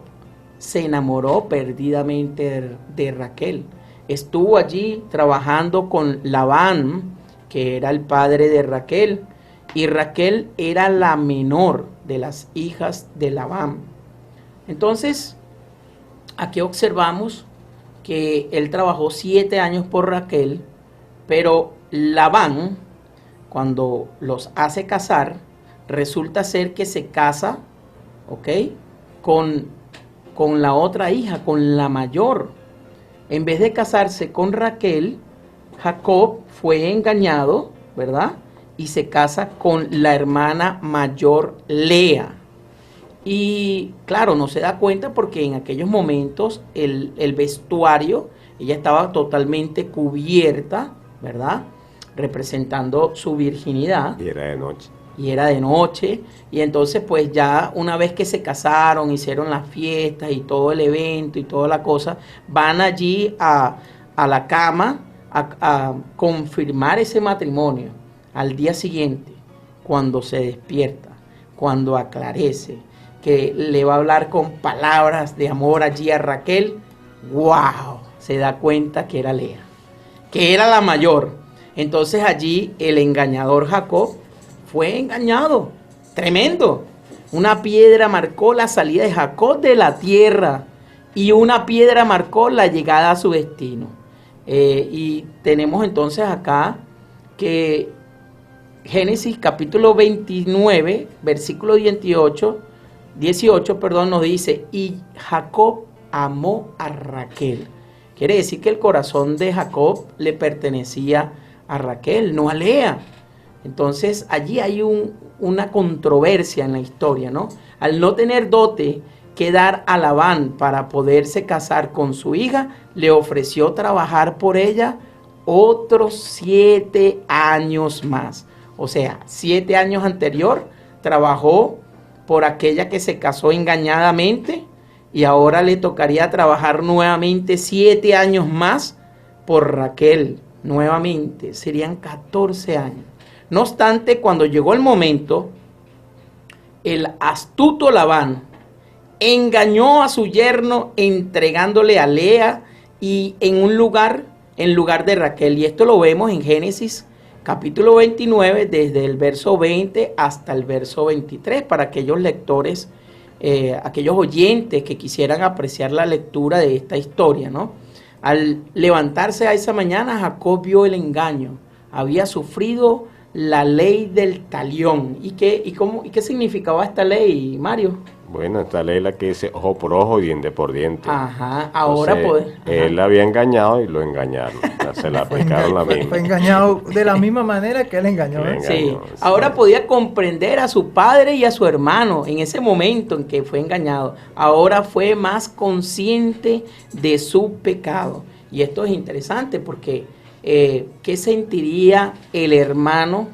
se enamoró perdidamente de Raquel. Estuvo allí trabajando con Labán, que era el padre de Raquel, y Raquel era la menor de las hijas de Labán. Entonces, aquí observamos que él trabajó 7 años por Raquel, pero Labán, cuando los hace casar, resulta ser que se casa, ¿ok?, con la otra hija, con la mayor. En vez de casarse con Raquel, Jacob fue engañado, ¿verdad?, y se casa con la hermana mayor Lea. Y claro, no se da cuenta porque en aquellos momentos el vestuario, ella estaba totalmente cubierta, ¿verdad?, representando su virginidad. Y era de noche. Y entonces pues ya una vez que se casaron, hicieron las fiestas y todo el evento y toda la cosa, van allí a la cama a confirmar ese matrimonio. Al día siguiente, cuando se despierta, cuando aclarece, que le va a hablar con palabras de amor allí a Raquel, ¡wow!, se da cuenta que era Lea, que era la mayor. Entonces allí el engañador Jacob fue engañado, tremendo. Una piedra marcó la salida de Jacob de la tierra y una piedra marcó la llegada a su destino. Y tenemos entonces acá que Génesis capítulo 29, versículo 18, nos dice, y Jacob amó a Raquel. Quiere decir que el corazón de Jacob le pertenecía a Raquel, no a Lea. Entonces allí hay una controversia en la historia, ¿no? Al no tener dote que dar a Labán para poderse casar con su hija, le ofreció trabajar por ella otros 7 años más. O sea, 7 años anterior trabajó por aquella que se casó engañadamente y ahora le tocaría trabajar nuevamente 7 años más por Raquel. Nuevamente, serían 14 años. No obstante, cuando llegó el momento, el astuto Labán engañó a su yerno entregándole a Lea y en lugar de Raquel. Y esto lo vemos en Génesis capítulo 29, desde el verso 20 hasta el verso 23, para aquellos lectores, aquellos oyentes que quisieran apreciar la lectura de esta historia, ¿no? Al levantarse a esa mañana, Jacob vio el engaño, había sufrido la ley del talión. ¿Y qué significaba esta ley, Mario? Bueno, esta ley es la que dice ojo por ojo y diente por diente. Ajá, ahora pues. Él había engañado y lo engañaron. Se la aplicaron la misma. Fue engañado de la misma manera que él engañó. Sí, ahora podía comprender a su padre y a su hermano en ese momento en que fue engañado. Ahora fue más consciente de su pecado. Y esto es interesante porque ¿qué sentiría el hermano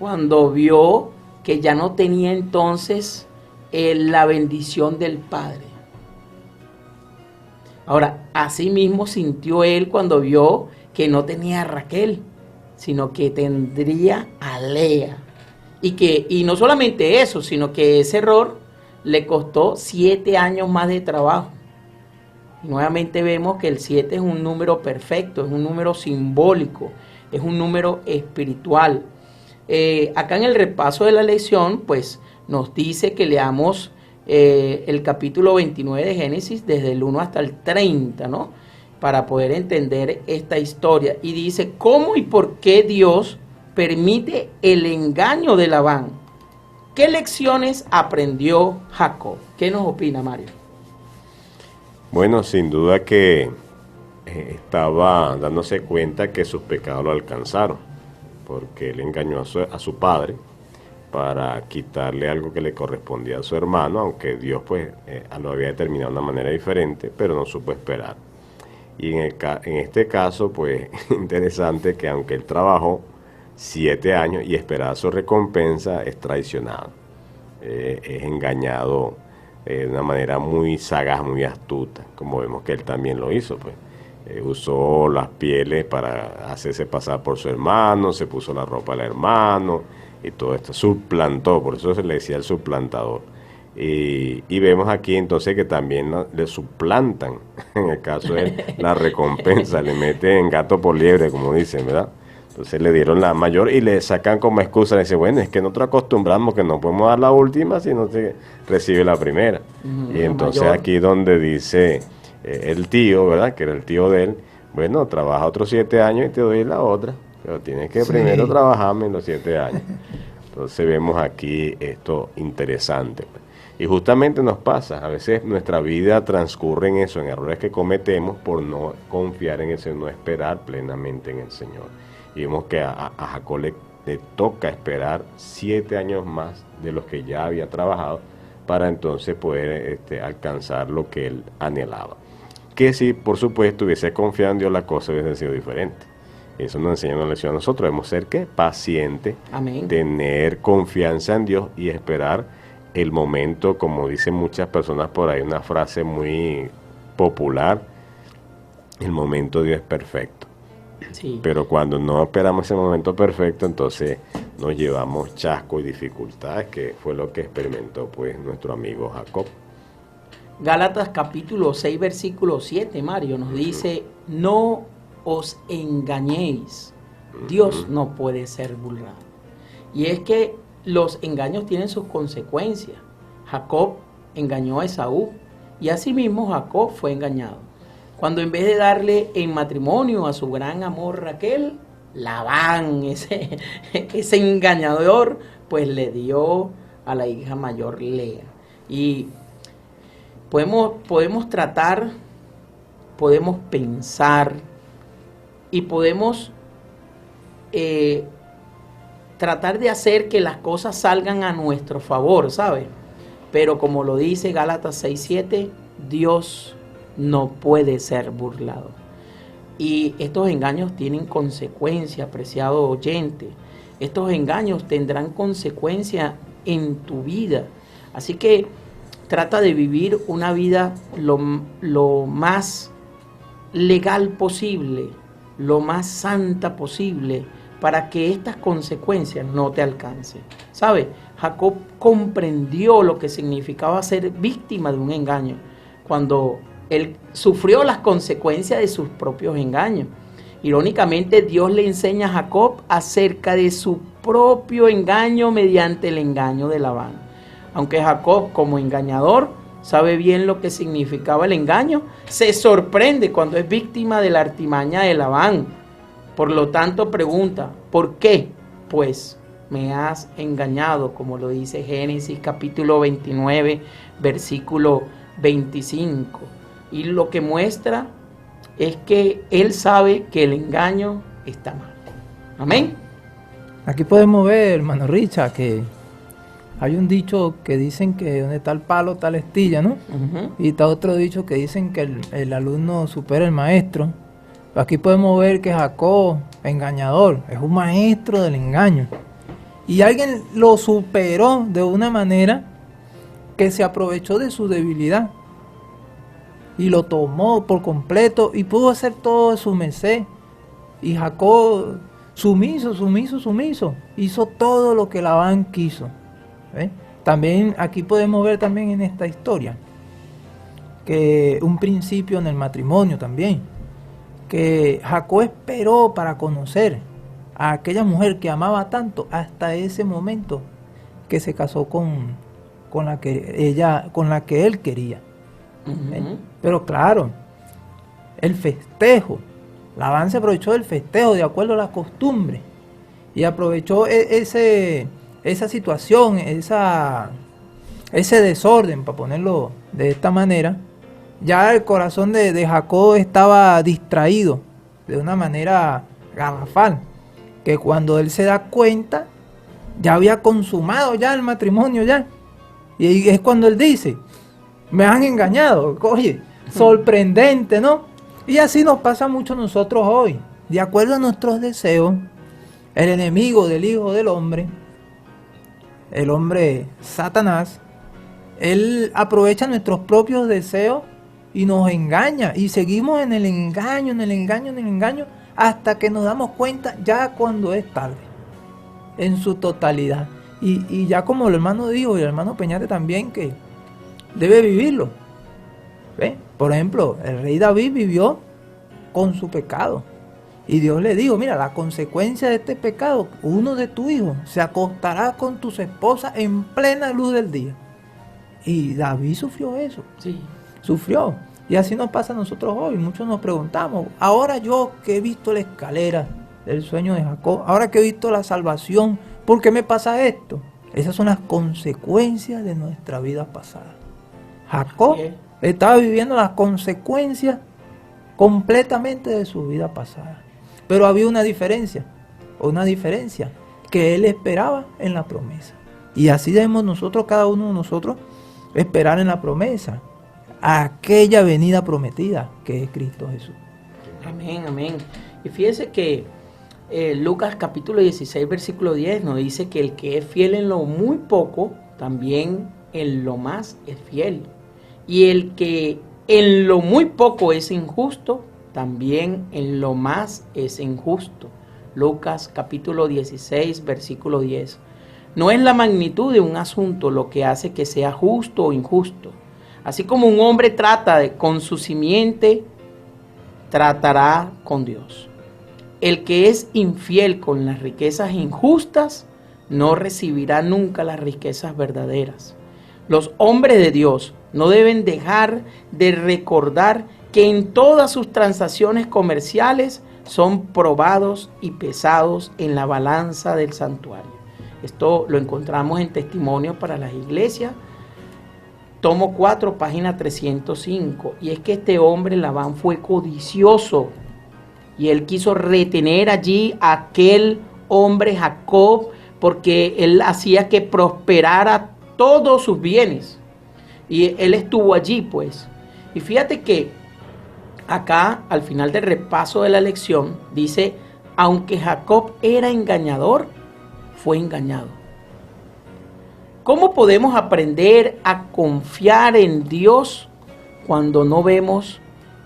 cuando vio que ya no tenía entonces la bendición del Padre? Ahora, así mismo sintió él cuando vio que no tenía a Raquel, sino que tendría a Lea. Y no solamente eso, sino que ese error le costó 7 años más de trabajo. Y nuevamente vemos que el 7 es un número perfecto, es un número simbólico, es un número espiritual. Acá en el repaso de la lección, pues, nos dice que leamos el capítulo 29 de Génesis desde el 1 hasta el 30, ¿no? Para poder entender esta historia. Y dice, ¿cómo y por qué Dios permite el engaño de Labán? ¿Qué lecciones aprendió Jacob? ¿Qué nos opina, Mario? Bueno, sin duda que estaba dándose cuenta que sus pecados lo alcanzaron, porque él engañó a su padre para quitarle algo que le correspondía a su hermano, aunque Dios pues lo había determinado de una manera diferente, pero no supo esperar. Y en este caso, pues, interesante que aunque él trabajó 7 años y esperaba su recompensa, es traicionado, es engañado de una manera muy sagaz, muy astuta, como vemos que él también lo hizo, pues. Usó las pieles para hacerse pasar por su hermano, se puso la ropa del hermano y todo esto, suplantó, por eso se le decía el suplantador. Y vemos aquí entonces que también le suplantan, en el caso de él, la recompensa, le meten gato por liebre, como dicen, ¿verdad? Entonces le dieron la mayor y le sacan como excusa, le dicen, bueno, es que nosotros acostumbramos que no podemos dar la última si no se recibe la primera. Y entonces aquí donde dice el tío, ¿verdad? Que era el tío de él, bueno, trabaja otros 7 años y te doy la otra, pero tienes que primero trabajarme en los 7 años. Entonces vemos aquí esto interesante. Y justamente nos pasa, a veces nuestra vida transcurre en eso, en errores que cometemos por no confiar en eso, no esperar plenamente en el Señor. Y vemos que a Jacob le toca esperar 7 años más de los que ya había trabajado para entonces poder alcanzar lo que él anhelaba. Que si, por supuesto, hubiese confiado en Dios, la cosa hubiese sido diferente. Eso nos enseña una lección a nosotros. Debemos ser ¿qué? Pacientes, tener confianza en Dios y esperar el momento, como dicen muchas personas por ahí, una frase muy popular, el momento de Dios es perfecto. Sí. Pero cuando no esperamos ese momento perfecto, entonces nos llevamos chasco y dificultades, que fue lo que experimentó pues nuestro amigo Jacob. Gálatas capítulo 6, versículo 7, Mario, nos dice, no os engañéis, Dios no puede ser burlado. Y es que los engaños tienen sus consecuencias. Jacob engañó a Esaú y asimismo Jacob fue engañado. Cuando en vez de darle en matrimonio a su gran amor Raquel, Labán, ese engañador, pues le dio a la hija mayor Lea. Y podemos tratar, podemos pensar y podemos tratar de hacer que las cosas salgan a nuestro favor, ¿sabes? Pero como lo dice Gálatas 6:7, Dios no puede ser burlado. Y estos engaños tienen consecuencias, apreciado oyente. Estos engaños tendrán consecuencias en tu vida. Así que trata de vivir una vida lo más legal posible, lo más santa posible, para que estas consecuencias no te alcancen. ¿Sabe? Jacob comprendió lo que significaba ser víctima de un engaño cuando él sufrió las consecuencias de sus propios engaños. Irónicamente, Dios le enseña a Jacob acerca de su propio engaño mediante el engaño de Labán. Aunque Jacob, como engañador, sabe bien lo que significaba el engaño, se sorprende cuando es víctima de la artimaña de Labán. Por lo tanto, pregunta, ¿por qué? Pues me has engañado, como lo dice Génesis capítulo 29, versículo 25. Y lo que muestra es que él sabe que el engaño está mal. Amén. Aquí podemos ver, hermano Richard, que hay un dicho que dicen que donde está el palo está la astilla, ¿no? Y está otro dicho que dicen que el alumno supera al maestro. Aquí podemos ver que Jacob, engañador, es un maestro del engaño. Y alguien lo superó de una manera que se aprovechó de su debilidad. Y lo tomó por completo y pudo hacer todo a su merced. Y Jacob, sumiso, hizo todo lo que Labán quiso. También aquí podemos ver también en esta historia que un principio en el matrimonio también, que Jacob esperó para conocer a aquella mujer que amaba tanto hasta ese momento que se casó con la que él quería. Pero claro, el festejo, Labán se aprovechó del festejo de acuerdo a la costumbre y aprovechó esa situación, ese desorden, para ponerlo de esta manera. Ya el corazón de Jacob estaba distraído de una manera garrafal, que cuando él se da cuenta ya había consumado ya el matrimonio ya, y es cuando él dice: me han engañado. Oye, sorprendente, ¿no? Y así nos pasa mucho a nosotros hoy. De acuerdo a nuestros deseos, el enemigo del Hijo del Hombre, el hombre Satanás, él aprovecha nuestros propios deseos y nos engaña. Y seguimos en el engaño, hasta que nos damos cuenta ya cuando es tarde, en su totalidad. Y ya como el hermano dijo, y el hermano Peñate también, que debe vivirlo. ¿Ve? Por ejemplo, el rey David vivió con su pecado. Y Dios le dijo: mira, la consecuencia de este pecado, uno de tus hijos se acostará con tus esposas en plena luz del día. Y David sufrió eso. Sí. Sufrió. Y así nos pasa a nosotros hoy. Muchos nos preguntamos: ahora yo que he visto la escalera del sueño de Jacob, ahora que he visto la salvación, ¿por qué me pasa esto? Esas son las consecuencias de nuestra vida pasada. Jacob estaba viviendo las consecuencias completamente de su vida pasada. Pero había una diferencia, que él esperaba en la promesa. Y así debemos nosotros, cada uno de nosotros, esperar en la promesa, aquella venida prometida que es Cristo Jesús. Amén, amén. Y fíjese que Lucas capítulo 16, versículo 10 nos dice que el que es fiel en lo muy poco, también en lo más es fiel. Y el que en lo muy poco es injusto, también en lo más es injusto. Lucas capítulo 16, versículo 10. No es la magnitud de un asunto lo que hace que sea justo o injusto. Así como un hombre trata con su simiente, tratará con Dios. El que es infiel con las riquezas injustas, no recibirá nunca las riquezas verdaderas. Los hombres de Dios no deben dejar de recordar que en todas sus transacciones comerciales son probados y pesados en la balanza del santuario. Esto lo encontramos en Testimonios para las Iglesias, tomo 4, página 305. Y es que este hombre, Labán, fue codicioso y él quiso retener allí a aquel hombre Jacob porque él hacía que prosperara todos sus bienes. Y él estuvo allí, pues. Y fíjate que acá, al final del repaso de la lección, dice, aunque Jacob era engañador, fue engañado. ¿Cómo podemos aprender a confiar en Dios cuando no vemos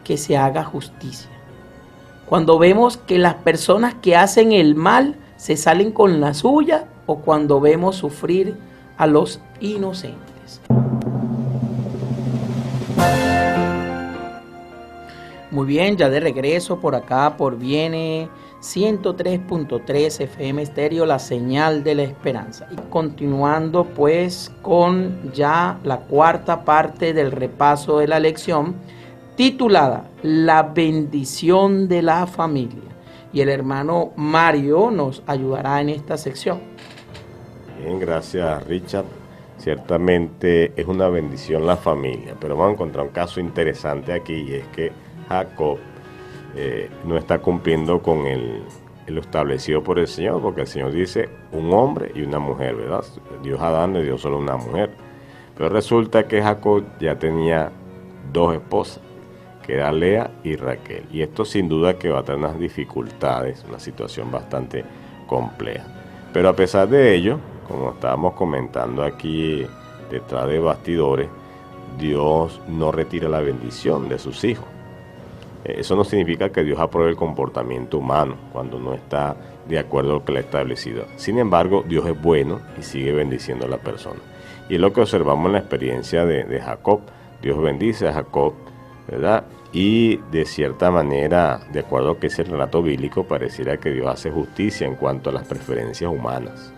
que se haga justicia? Cuando vemos que las personas que hacen el mal se salen con la suya, o cuando vemos sufrir a los inocentes. Muy bien, ya de regreso por acá, por Viene 103.3 FM Estéreo, la señal de la esperanza. Y continuando pues con ya la cuarta parte del repaso de la lección, titulada La bendición de la familia. Y el hermano Mario nos ayudará en esta sección. Bien, gracias Richard. Ciertamente es una bendición la familia, pero vamos a encontrar un caso interesante aquí, y es que Jacob no está cumpliendo con lo establecido por el Señor, porque el Señor dice un hombre y una mujer, ¿verdad? Dios a Adán le dio solo una mujer, pero resulta que Jacob ya tenía dos esposas, que era Lea y Raquel, y esto sin duda que va a tener unas dificultades, una situación bastante compleja. Pero a pesar de ello, como estábamos comentando aquí detrás de bastidores, Dios no retira la bendición de sus hijos. Eso no significa que Dios apruebe el comportamiento humano cuando no está de acuerdo a lo que le ha establecido. Sin embargo, Dios es bueno y sigue bendiciendo a la persona. Y es lo que observamos en la experiencia de Jacob. Dios bendice a Jacob, ¿verdad? Y de cierta manera, de acuerdo a lo que es el relato bíblico, pareciera que Dios hace justicia en cuanto a las preferencias humanas.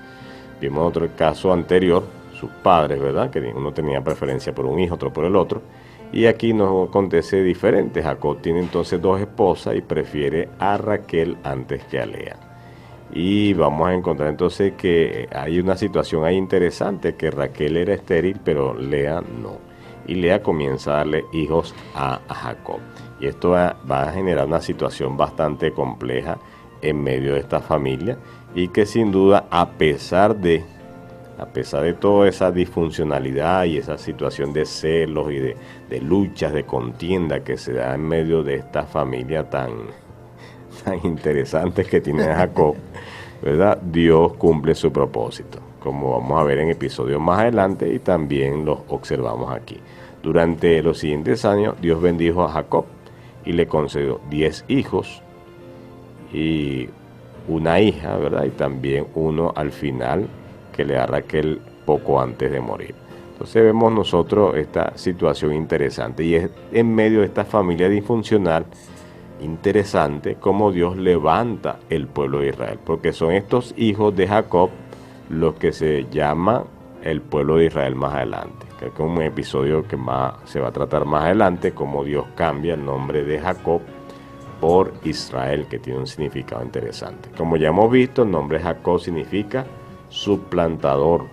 Vimos otro caso anterior, sus padres, ¿verdad? Que uno tenía preferencia por un hijo, otro por el otro. Y aquí nos acontece diferente. Jacob tiene entonces dos esposas y prefiere a Raquel antes que a Lea. Y vamos a encontrar entonces que hay una situación ahí interesante, que Raquel era estéril, pero Lea no. Y Lea comienza a darle hijos a Jacob. Y esto va a generar una situación bastante compleja en medio de esta familia, y que sin duda, a pesar de toda esa disfuncionalidad y esa situación de celos y de luchas, de contienda que se da en medio de esta familia tan interesante que tiene Jacob, ¿verdad? Dios cumple su propósito, como vamos a ver en episodios más adelante, y también los observamos aquí. Durante los siguientes años, Dios bendijo a Jacob y le concedió 10 hijos y una hija, ¿verdad? Y también uno al final, que le da Raquel poco antes de morir. Entonces vemos nosotros esta situación interesante, y es en medio de esta familia disfuncional interesante cómo Dios levanta el pueblo de Israel, porque son estos hijos de Jacob los que se llama el pueblo de Israel más adelante. Creo que es un episodio que se va a tratar más adelante, cómo Dios cambia el nombre de Jacob por Israel, que tiene un significado interesante. Como ya hemos visto, el nombre Jacob significa suplantador,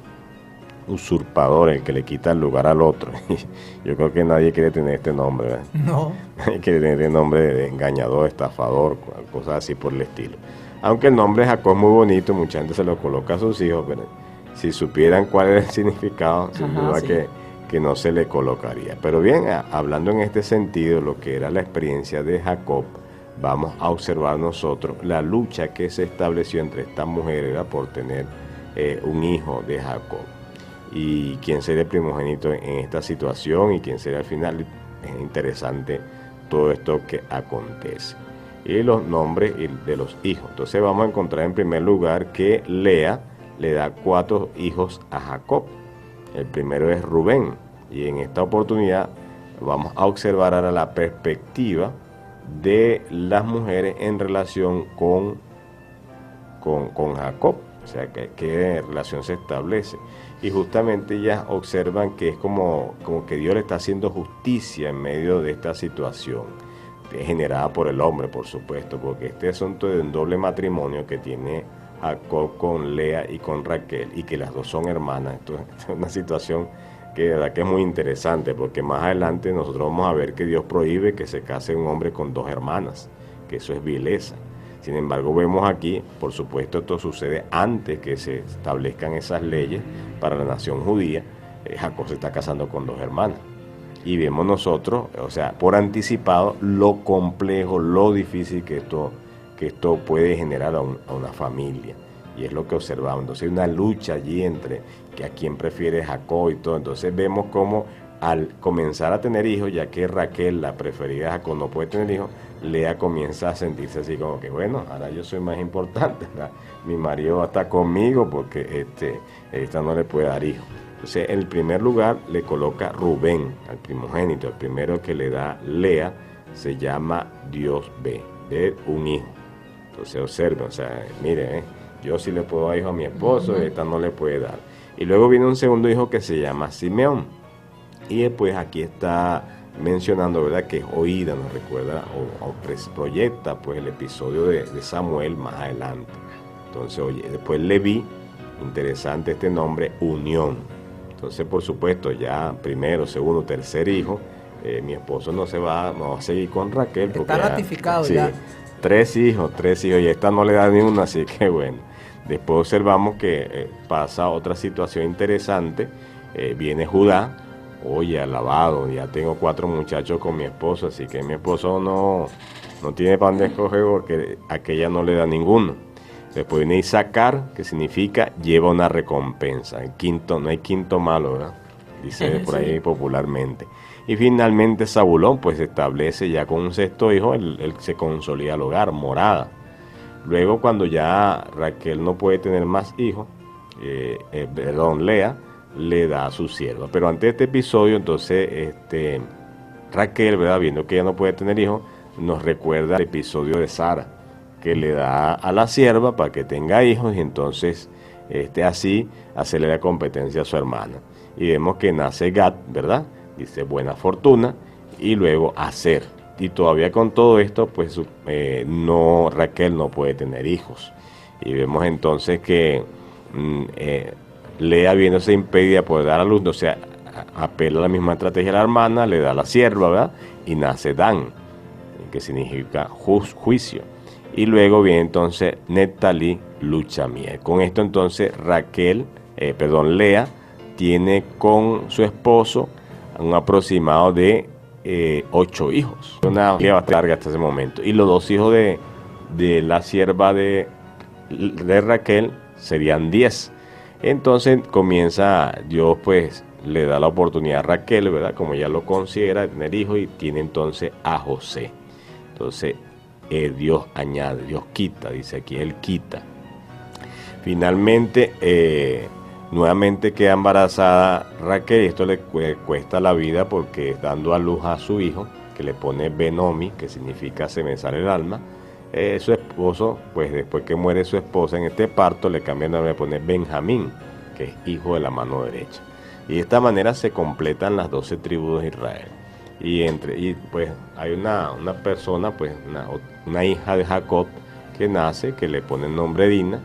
usurpador, el que le quita el lugar al otro. Yo creo que nadie quiere tener este nombre, ¿verdad? No. Nadie quiere tener el nombre de engañador, estafador, cosas así por el estilo. Aunque el nombre Jacob es muy bonito, mucha gente se lo coloca a sus hijos, pero si supieran cuál es el significado, sin duda sí, que no se le colocaría. Pero bien, hablando en este sentido, lo que era la experiencia de Jacob, vamos a observar nosotros la lucha que se estableció entre estas mujeres por tener un hijo de Jacob. Y quién sería el primogénito en esta situación y quién sería al final. Es interesante todo esto que acontece. Y los nombres de los hijos. Entonces vamos a encontrar en primer lugar que Lea le da 4 hijos a Jacob. El primero es Rubén. Y en esta oportunidad vamos a observar ahora la perspectiva de las mujeres en relación con Jacob. O sea, qué relación se establece. Y justamente ellas observan que es como que Dios le está haciendo justicia en medio de esta situación, es generada por el hombre, por supuesto, porque este asunto de un doble matrimonio que tiene Jacob con Lea y con Raquel, y que las dos son hermanas, esto es una situación que de verdad que es muy interesante, porque más adelante nosotros vamos a ver que Dios prohíbe que se case un hombre con dos hermanas, que eso es vileza. Sin embargo, vemos aquí, por supuesto, esto sucede antes que se establezcan esas leyes para la nación judía. Jacob se está casando con dos hermanas. Y vemos nosotros, o sea, por anticipado, lo complejo, lo difícil que esto puede generar a una familia. Y es lo que observamos. Entonces hay una lucha allí entre que a quién prefiere Jacob y todo. Entonces vemos cómo al comenzar a tener hijos, ya que Raquel, la preferida de Jacob, no puede tener hijos, Lea comienza a sentirse así como que, bueno, ahora yo soy más importante, ¿verdad? Mi marido va a estar conmigo porque esta no le puede dar hijos. Entonces, en el primer lugar le coloca Rubén, al primogénito. El primero que le da Lea se llama Dios ve, de un hijo. Entonces, observen, o sea, miren, yo sí le puedo dar hijo a mi esposo, esta no le puede dar. Y luego viene un segundo hijo que se llama Simeón. Y después aquí está mencionando, ¿verdad?, que es oída, nos recuerda o proyecta pues el episodio de Samuel más adelante. Entonces, oye, después Leví, interesante este nombre, unión. Entonces, por supuesto, ya primero, segundo, tercer hijo, mi esposo no va a seguir con Raquel. Porque está ratificado ya. Tres hijos, y esta no le da ni una, así que bueno. Después observamos que pasa otra situación interesante, viene Judá, oye, alabado, ya tengo 4 muchachos con mi esposo, así que mi esposo no tiene para dónde escoger porque aquella no le da ninguno. Después viene Isaacar, que significa lleva una recompensa. El quinto, no hay quinto malo, ¿verdad? Dice por ahí popularmente. Y finalmente Zabulón, pues se establece ya con un sexto hijo, él se consolida el hogar, morada. Luego cuando ya Raquel no puede tener más hijos, Lea le da a su sierva. Pero antes de este episodio, entonces, Raquel, ¿verdad?, viendo que ella no puede tener hijos, nos recuerda el episodio de Sara, que le da a la sierva para que tenga hijos y entonces así hacerle la competencia a su hermana. Y vemos que nace Gad, ¿verdad? Dice buena fortuna y luego Aser. Y todavía con todo esto, pues Raquel no puede tener hijos. Y vemos entonces que Lea, viéndose impedida de poder dar a luz, o sea, apela a la misma estrategia a la hermana, le da a la sierva, ¿verdad? Y nace Dan, que significa juicio. Y luego viene entonces Neftalí, lucha mía. Con esto entonces Lea tiene con su esposo un aproximado de 8 hijos. Una familia bastante larga hasta ese momento. Y los 2 hijos de la sierva de Raquel serían 10. Entonces comienza, Dios pues le da la oportunidad a Raquel, ¿verdad?, como ella lo considera, de tener hijos, y tiene entonces a José. Entonces Dios añade, Dios quita, dice aquí, Él quita. Finalmente, nuevamente queda embarazada Raquel, y esto le cuesta la vida porque dando a luz a su hijo, que le pone Benomi, que significa se me sale el alma. Su esposo, pues después que muere su esposa en este parto, le cambia el nombre, le pone Benjamín, que es hijo de la mano derecha. Y de esta manera se completan las 12 tribus de Israel. Y pues hay una persona, pues una hija de Jacob que nace, que le pone el nombre Dina,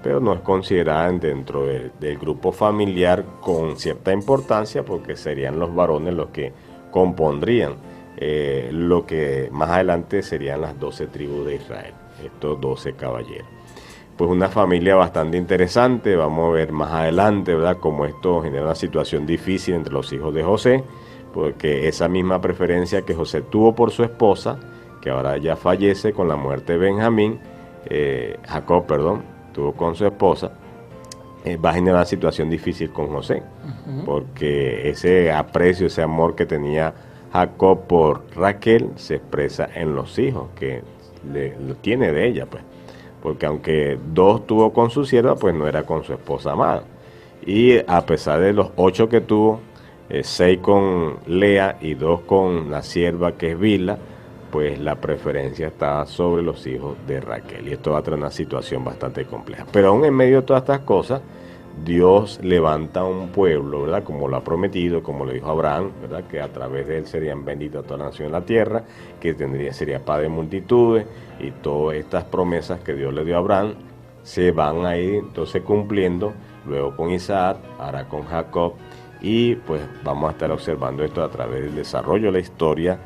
pero no es considerada dentro del grupo familiar con cierta importancia, porque serían los varones los que compondrían lo que más adelante serían las 12 tribus de Israel, estos 12 caballeros. Pues una familia bastante interesante. Vamos a ver más adelante, ¿verdad?, cómo esto genera una situación difícil entre los hijos de José, porque esa misma preferencia que José tuvo por su esposa, que ahora ya fallece con la muerte de Benjamín, Jacob, tuvo con su esposa, va a generar una situación difícil con José, porque ese aprecio, ese amor que tenía Jacob por Raquel se expresa en los hijos que lo tiene de ella, pues, porque aunque 2 tuvo con su sierva, pues no era con su esposa amada. Y a pesar de los 8 que tuvo, 6 con Lea y 2 con la sierva que es Bilha, pues la preferencia está sobre los hijos de Raquel. Y esto va a traer una situación bastante compleja. Pero aún en medio de todas estas cosas, Dios levanta un pueblo, ¿verdad? Como lo ha prometido, como le dijo a Abraham, ¿verdad? Que a través de él serían benditas todas las naciones en la tierra, que sería padre de multitudes, y todas estas promesas que Dios le dio a Abraham se van a ir entonces cumpliendo, luego con Isaac, ahora con Jacob, y pues vamos a estar observando esto a través del desarrollo de la historia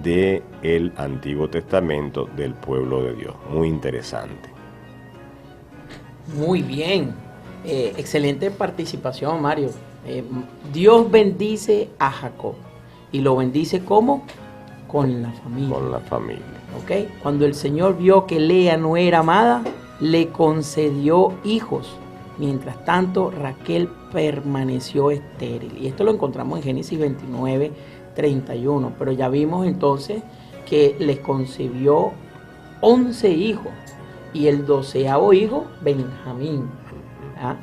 del Antiguo Testamento del pueblo de Dios. Muy interesante. Muy bien. Excelente participación, Mario. Dios bendice a Jacob y lo bendice ¿cómo? Con la familia. Con la familia. ¿Okay? Cuando el Señor vio que Lea no era amada, le concedió hijos. Mientras tanto, Raquel permaneció estéril. Y esto lo encontramos en Génesis 29, 31. Pero ya vimos entonces que les concibió 11 hijos. Y el 12º hijo, Benjamín.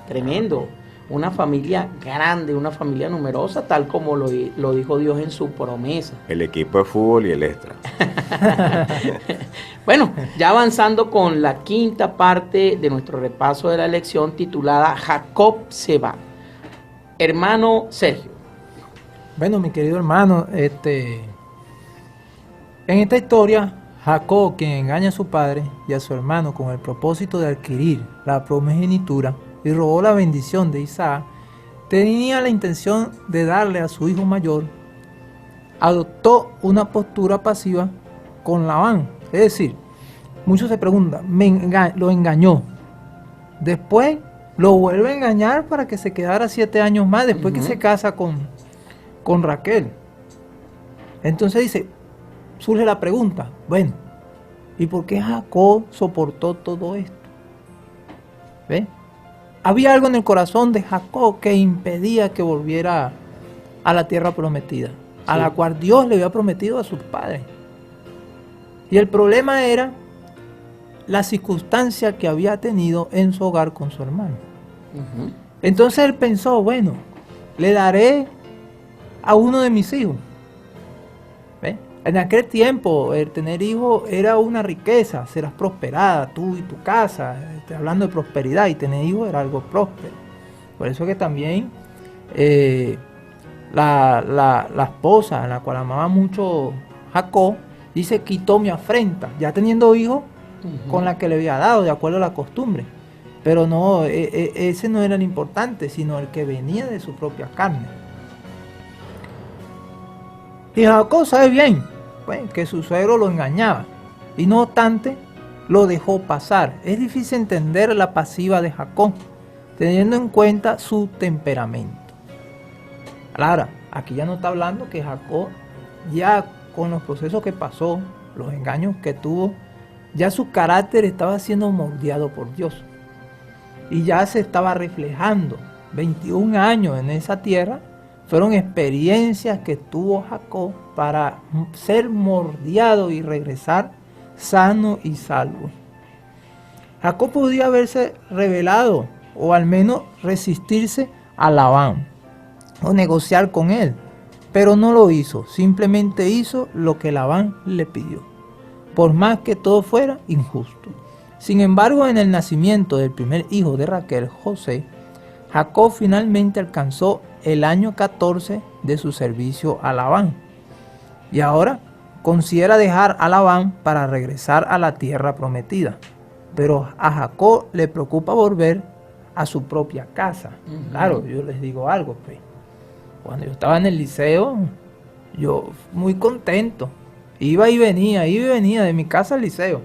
Tremendo, una familia grande, una familia numerosa, tal como lo dijo Dios en su promesa. El equipo de fútbol y el extra. Bueno, ya avanzando con la quinta parte de nuestro repaso de la lección titulada Jacob se va. Hermano Sergio. Bueno, mi querido hermano, en esta historia, Jacob, quien engaña a su padre y a su hermano con el propósito de adquirir la primogenitura y robó la bendición de Isaac, tenía la intención de darle a su hijo mayor, adoptó una postura pasiva con Labán. Es decir, muchos se preguntan, lo engañó, después lo vuelve a engañar para que se quedara 7 años más, después que se casa con Raquel. Entonces surge la pregunta, bueno, ¿y por qué Jacob soportó todo esto? ¿Ven? Había algo en el corazón de Jacob que impedía que volviera a la tierra prometida, a la cual Dios le había prometido a sus padres. Y el problema era la circunstancia que había tenido en su hogar con su hermano. Entonces él pensó, bueno, le daré a uno de mis hijos. ¿Ves? En aquel tiempo el tener hijos era una riqueza, serás prosperada, tú y tu casa. Estoy hablando de prosperidad, y tener hijos era algo próspero. Por eso que también la esposa, a la cual amaba mucho Jacob, dice, quitó mi afrenta, ya teniendo hijos con la que le había dado, de acuerdo a la costumbre. Pero no, ese no era el importante, sino el que venía de su propia carne. Y Jacob sabe bien que su suegro lo engañaba, y no obstante lo dejó pasar. Es difícil entender la pasiva de Jacob, teniendo en cuenta su temperamento. Ahora, aquí ya no está hablando que Jacob, ya con los procesos que pasó, los engaños que tuvo, ya su carácter estaba siendo moldeado por Dios. Y ya se estaba reflejando. 21 años en esa tierra fueron experiencias que tuvo Jacob para ser moldeado y regresar sano y salvo. Jacob podía haberse rebelado, o al menos resistirse a Labán, o negociar con él, pero no lo hizo. Simplemente hizo lo que Labán le pidió, por más que todo fuera injusto. Sin embargo, en el nacimiento del primer hijo de Raquel, José, Jacob finalmente alcanzó el año 14 de su servicio a Labán. Y ahora considera dejar a Labán para regresar a la tierra prometida. Pero a Jacob le preocupa volver a su propia casa. Claro, yo les digo algo, pues. Cuando yo estaba en el liceo, yo muy contento. Iba y venía de mi casa al liceo.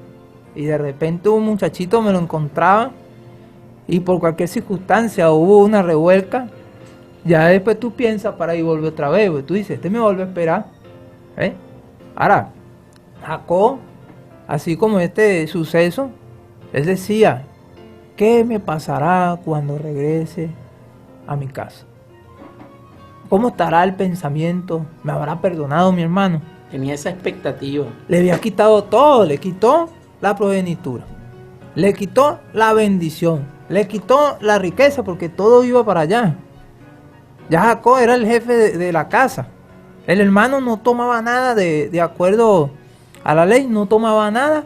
Y de repente un muchachito me lo encontraba, y por cualquier circunstancia hubo una revuelca. Ya después tú piensas para ir volver otra vez, pues tú dices, este me vuelve a esperar. Ahora, Jacob, así como este suceso, él decía, ¿qué me pasará cuando regrese a mi casa? ¿Cómo estará el pensamiento? ¿Me habrá perdonado mi hermano? Tenía esa expectativa. Le había quitado todo, le quitó la progenitura, le quitó la bendición, le quitó la riqueza, porque todo iba para allá. Ya Jacob era el jefe de la casa. El hermano no tomaba nada de acuerdo a la ley, no tomaba nada,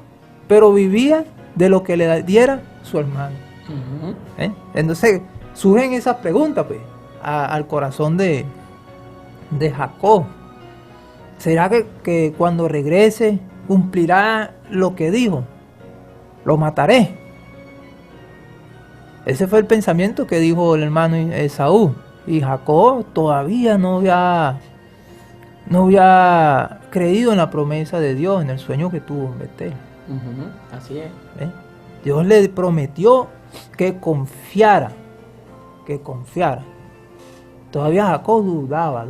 pero vivía de lo que le diera su hermano. Entonces, surgen esas preguntas, pues, al corazón de Jacob. ¿Será que cuando regrese cumplirá lo que dijo? Lo mataré. Ese fue el pensamiento que dijo el hermano Esaú. Y Jacob todavía no había creído en la promesa de Dios, en el sueño que tuvo en Betel. Así es. Dios le prometió que confiara. Todavía Jacob dudaba.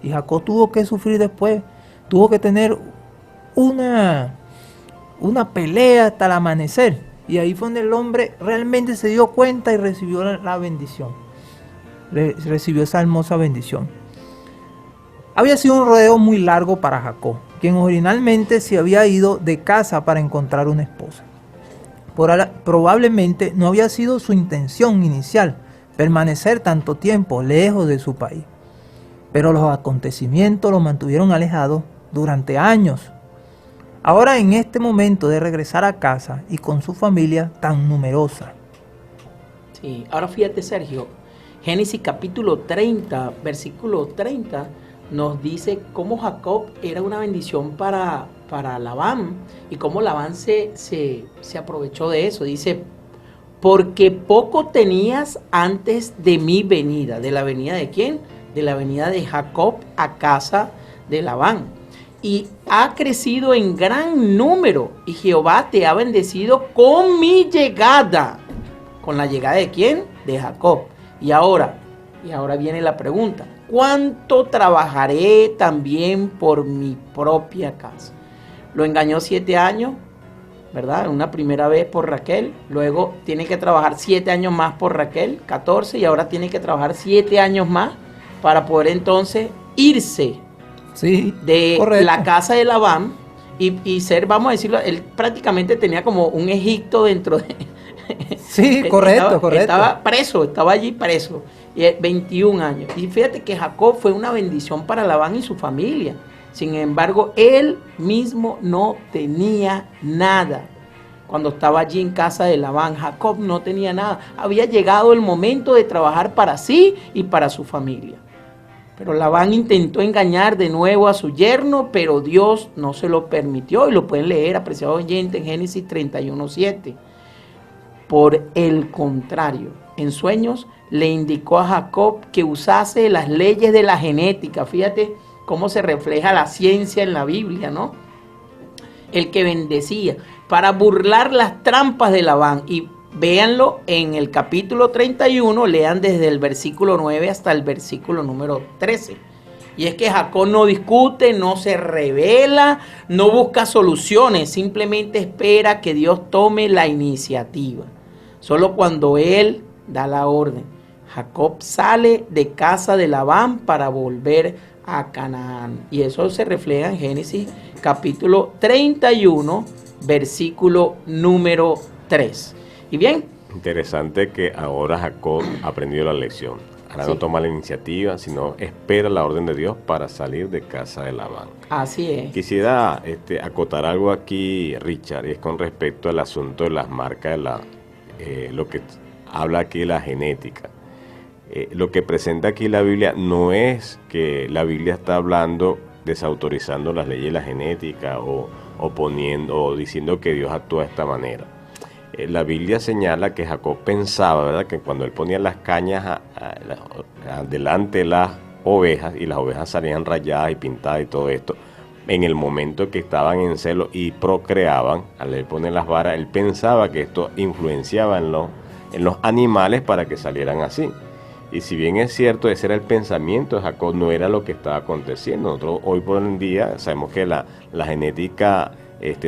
Y Jacob tuvo que sufrir después. Tuvo que tener una pelea hasta el amanecer. Y ahí fue donde el hombre realmente se dio cuenta y recibió la bendición. Recibió esa hermosa bendición. Había sido un rodeo muy largo para Jacob, quien originalmente se había ido de casa para encontrar una esposa. Probablemente no había sido su intención inicial permanecer tanto tiempo lejos de su país. Pero los acontecimientos lo mantuvieron alejado durante años. Ahora en este momento de regresar a casa y con su familia tan numerosa. Sí, ahora fíjate, Sergio, Génesis capítulo 30, versículo 30, nos dice cómo Jacob era una bendición para Labán y cómo Labán se aprovechó de eso. Dice, porque poco tenías antes de mi venida. ¿De la venida de quién? De la venida de Jacob a casa de Labán. Y ha crecido en gran número, y Jehová te ha bendecido con mi llegada. ¿Con la llegada de quién? De Jacob. Y ahora viene la pregunta, ¿cuánto trabajaré también por mi propia casa? Lo engañó 7 años, ¿verdad? Una primera vez por Raquel, luego tiene que trabajar 7 años más por Raquel, 14, y ahora tiene que trabajar 7 años más para poder entonces irse de la casa de Labán y ser, vamos a decirlo, él prácticamente tenía como un Egipto dentro de... Sí, correcto. Estaba allí preso, 21 años. Y fíjate que Jacob fue una bendición para Labán y su familia. Sin embargo, él mismo no tenía nada. Cuando estaba allí en casa de Labán, Jacob no tenía nada. Había llegado el momento de trabajar para sí y para su familia. Pero Labán intentó engañar de nuevo a su yerno, pero Dios no se lo permitió. Y lo pueden leer, apreciado oyente, en Génesis 31:7. Por el contrario, en sueños le indicó a Jacob que usase las leyes de la genética. Fíjate cómo se refleja la ciencia en la Biblia, ¿no? El que bendecía, para burlar las trampas de Labán. Y véanlo en el capítulo 31, lean desde el versículo 9 hasta el versículo número 13. Y es que Jacob no discute, no se revela, no busca soluciones, simplemente espera que Dios tome la iniciativa. Solo cuando él da la orden, Jacob sale de casa de Labán para volver a Canaán. Y eso se refleja en Génesis capítulo 31, versículo número 3. Y bien. Interesante que ahora Jacob ha aprendido la lección. Ahora no toma la iniciativa, sino espera la orden de Dios para salir de casa de Labán. Así es. Quisiera acotar algo aquí, Richard, y es con respecto al asunto de las marcas, lo que habla aquí de la genética. Lo que presenta aquí la Biblia no es que la Biblia está hablando, desautorizando las leyes de la genética o diciendo que Dios actúa de esta manera. La Biblia señala que Jacob pensaba, ¿verdad?, que cuando él ponía las cañas delante de las ovejas y las ovejas salían rayadas y pintadas y todo esto, en el momento que estaban en celo y procreaban, al él poner las varas, él pensaba que esto influenciaba en los animales para que salieran así. Y si bien es cierto, ese era el pensamiento de Jacob, no era lo que estaba aconteciendo. Nosotros hoy por hoy en día sabemos que la genética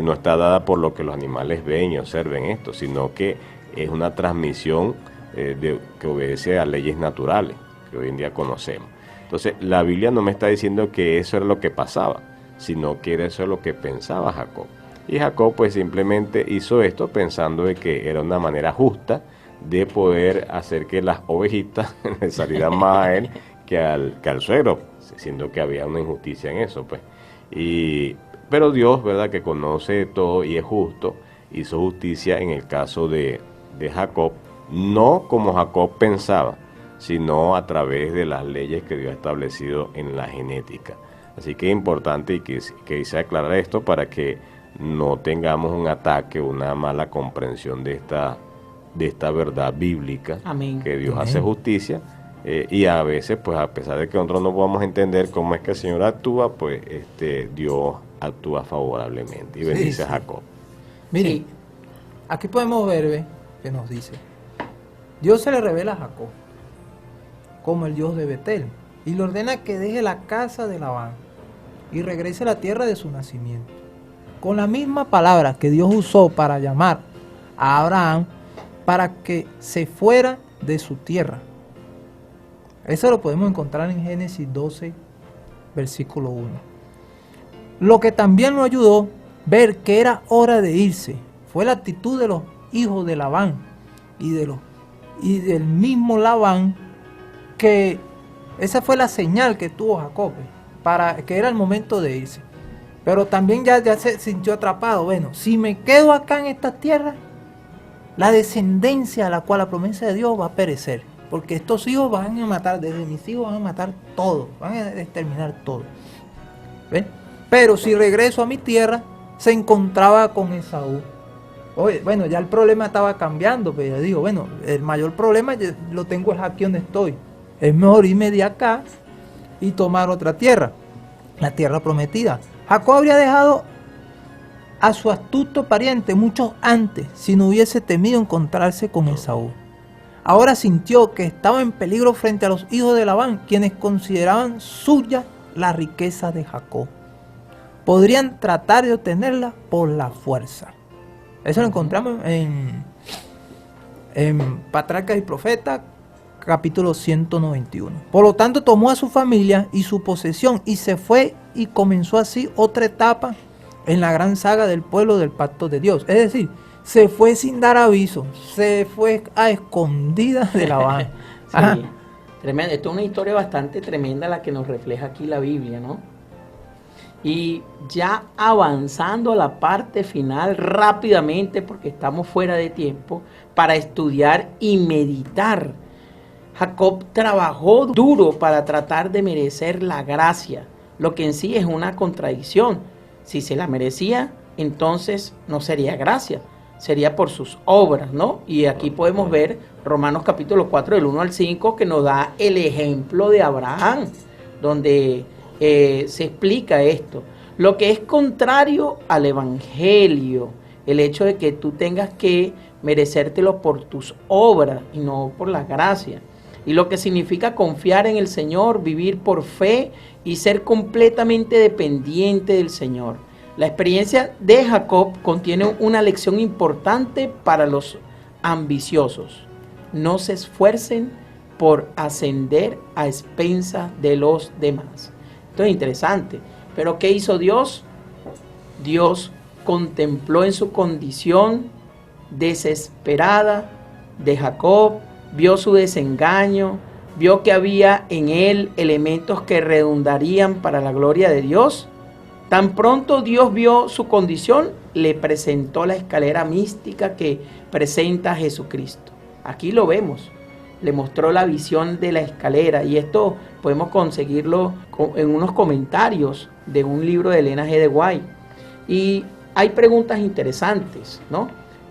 no está dada por lo que los animales ven y observen esto, sino que es una transmisión que obedece a leyes naturales que hoy en día conocemos. Entonces, la Biblia no me está diciendo que eso era lo que pasaba, sino que eso es lo que pensaba Jacob. Y Jacob pues simplemente hizo esto pensando de que era una manera justa de poder hacer que las ovejitas le salieran más a él que al suegro, siendo que había una injusticia en eso, pues. Pero Dios, ¿verdad?, que conoce todo y es justo, hizo justicia en el caso de Jacob no como Jacob pensaba, sino a través de las leyes que Dios ha establecido en la genética. Así que es importante y que quise aclarar esto para que no tengamos un ataque, una mala comprensión de esta verdad bíblica. Amén. Que Dios Amén. hace justicia. Y a veces, pues a pesar de que nosotros no podamos entender cómo es que el Señor actúa, pues Dios actúa favorablemente y bendice a Jacob. Mire, Sí. aquí podemos ver, ¿ve?, que nos dice, Dios se le revela a Jacob como el Dios de Betel y le ordena que deje la casa de Labán y regrese a la tierra de su nacimiento. Con la misma palabra que Dios usó para llamar a Abraham para que se fuera de su tierra. Eso lo podemos encontrar en Génesis 12, versículo 1. Lo que también nos ayudó ver que era hora de irse fue la actitud de los hijos de Labán y del mismo Labán, que esa fue la señal que tuvo Jacob para que era el momento de irse. Pero también ya se sintió atrapado. Bueno, si me quedo acá en esta tierra, la descendencia a la cual la promesa de Dios va a perecer. Porque estos hijos van a matar, desde mis hijos van a matar todo, van a exterminar todo. ¿Ven? Pero si regreso a mi tierra, se encontraba con Esaú. Oye, bueno, ya el problema estaba cambiando, pero yo digo, bueno, el mayor problema lo tengo es aquí donde estoy. Es mejor irme de acá y tomar otra tierra, la tierra prometida. Jacob habría dejado a su astuto pariente mucho antes, si no hubiese temido encontrarse con Esaú. Ahora sintió que estaba en peligro frente a los hijos de Labán, quienes consideraban suya la riqueza de Jacob. Podrían tratar de obtenerla por la fuerza. Eso lo encontramos en Patriarcas y Profetas, capítulo 191. Por lo tanto, tomó a su familia y su posesión y se fue, y comenzó así otra etapa en la gran saga del pueblo del pacto de Dios. Es decir, se fue sin dar aviso, se fue a escondidas de Labán. Sí, tremendo. Esto es una historia bastante tremenda la que nos refleja aquí la Biblia, ¿no? Y ya avanzando a la parte final rápidamente, porque estamos fuera de tiempo, para estudiar y meditar. Jacob trabajó duro para tratar de merecer la gracia, lo que en sí es una contradicción. Si se la merecía, entonces no sería gracia, sería por sus obras, ¿no? Y aquí podemos ver Romanos capítulo 4 del 1 al 5 que nos da el ejemplo de Abraham, donde se explica esto. Lo que es contrario al evangelio, el hecho de que tú tengas que merecértelo por tus obras y no por la gracia. Y lo que significa confiar en el Señor, vivir por fe y ser completamente dependiente del Señor. La experiencia de Jacob contiene una lección importante para los ambiciosos. No se esfuercen por ascender a expensas de los demás. Esto es interesante. Pero ¿qué hizo Dios? Dios contempló en su condición desesperada de Jacob, vio su desengaño, vio que había en él elementos que redundarían para la gloria de Dios. Tan pronto Dios vio su condición, le presentó la escalera mística que presenta a Jesucristo. Aquí lo vemos. Le mostró la visión de la escalera, y esto podemos conseguirlo en unos comentarios de un libro de Elena G. de White. Y hay preguntas interesantes, ¿no?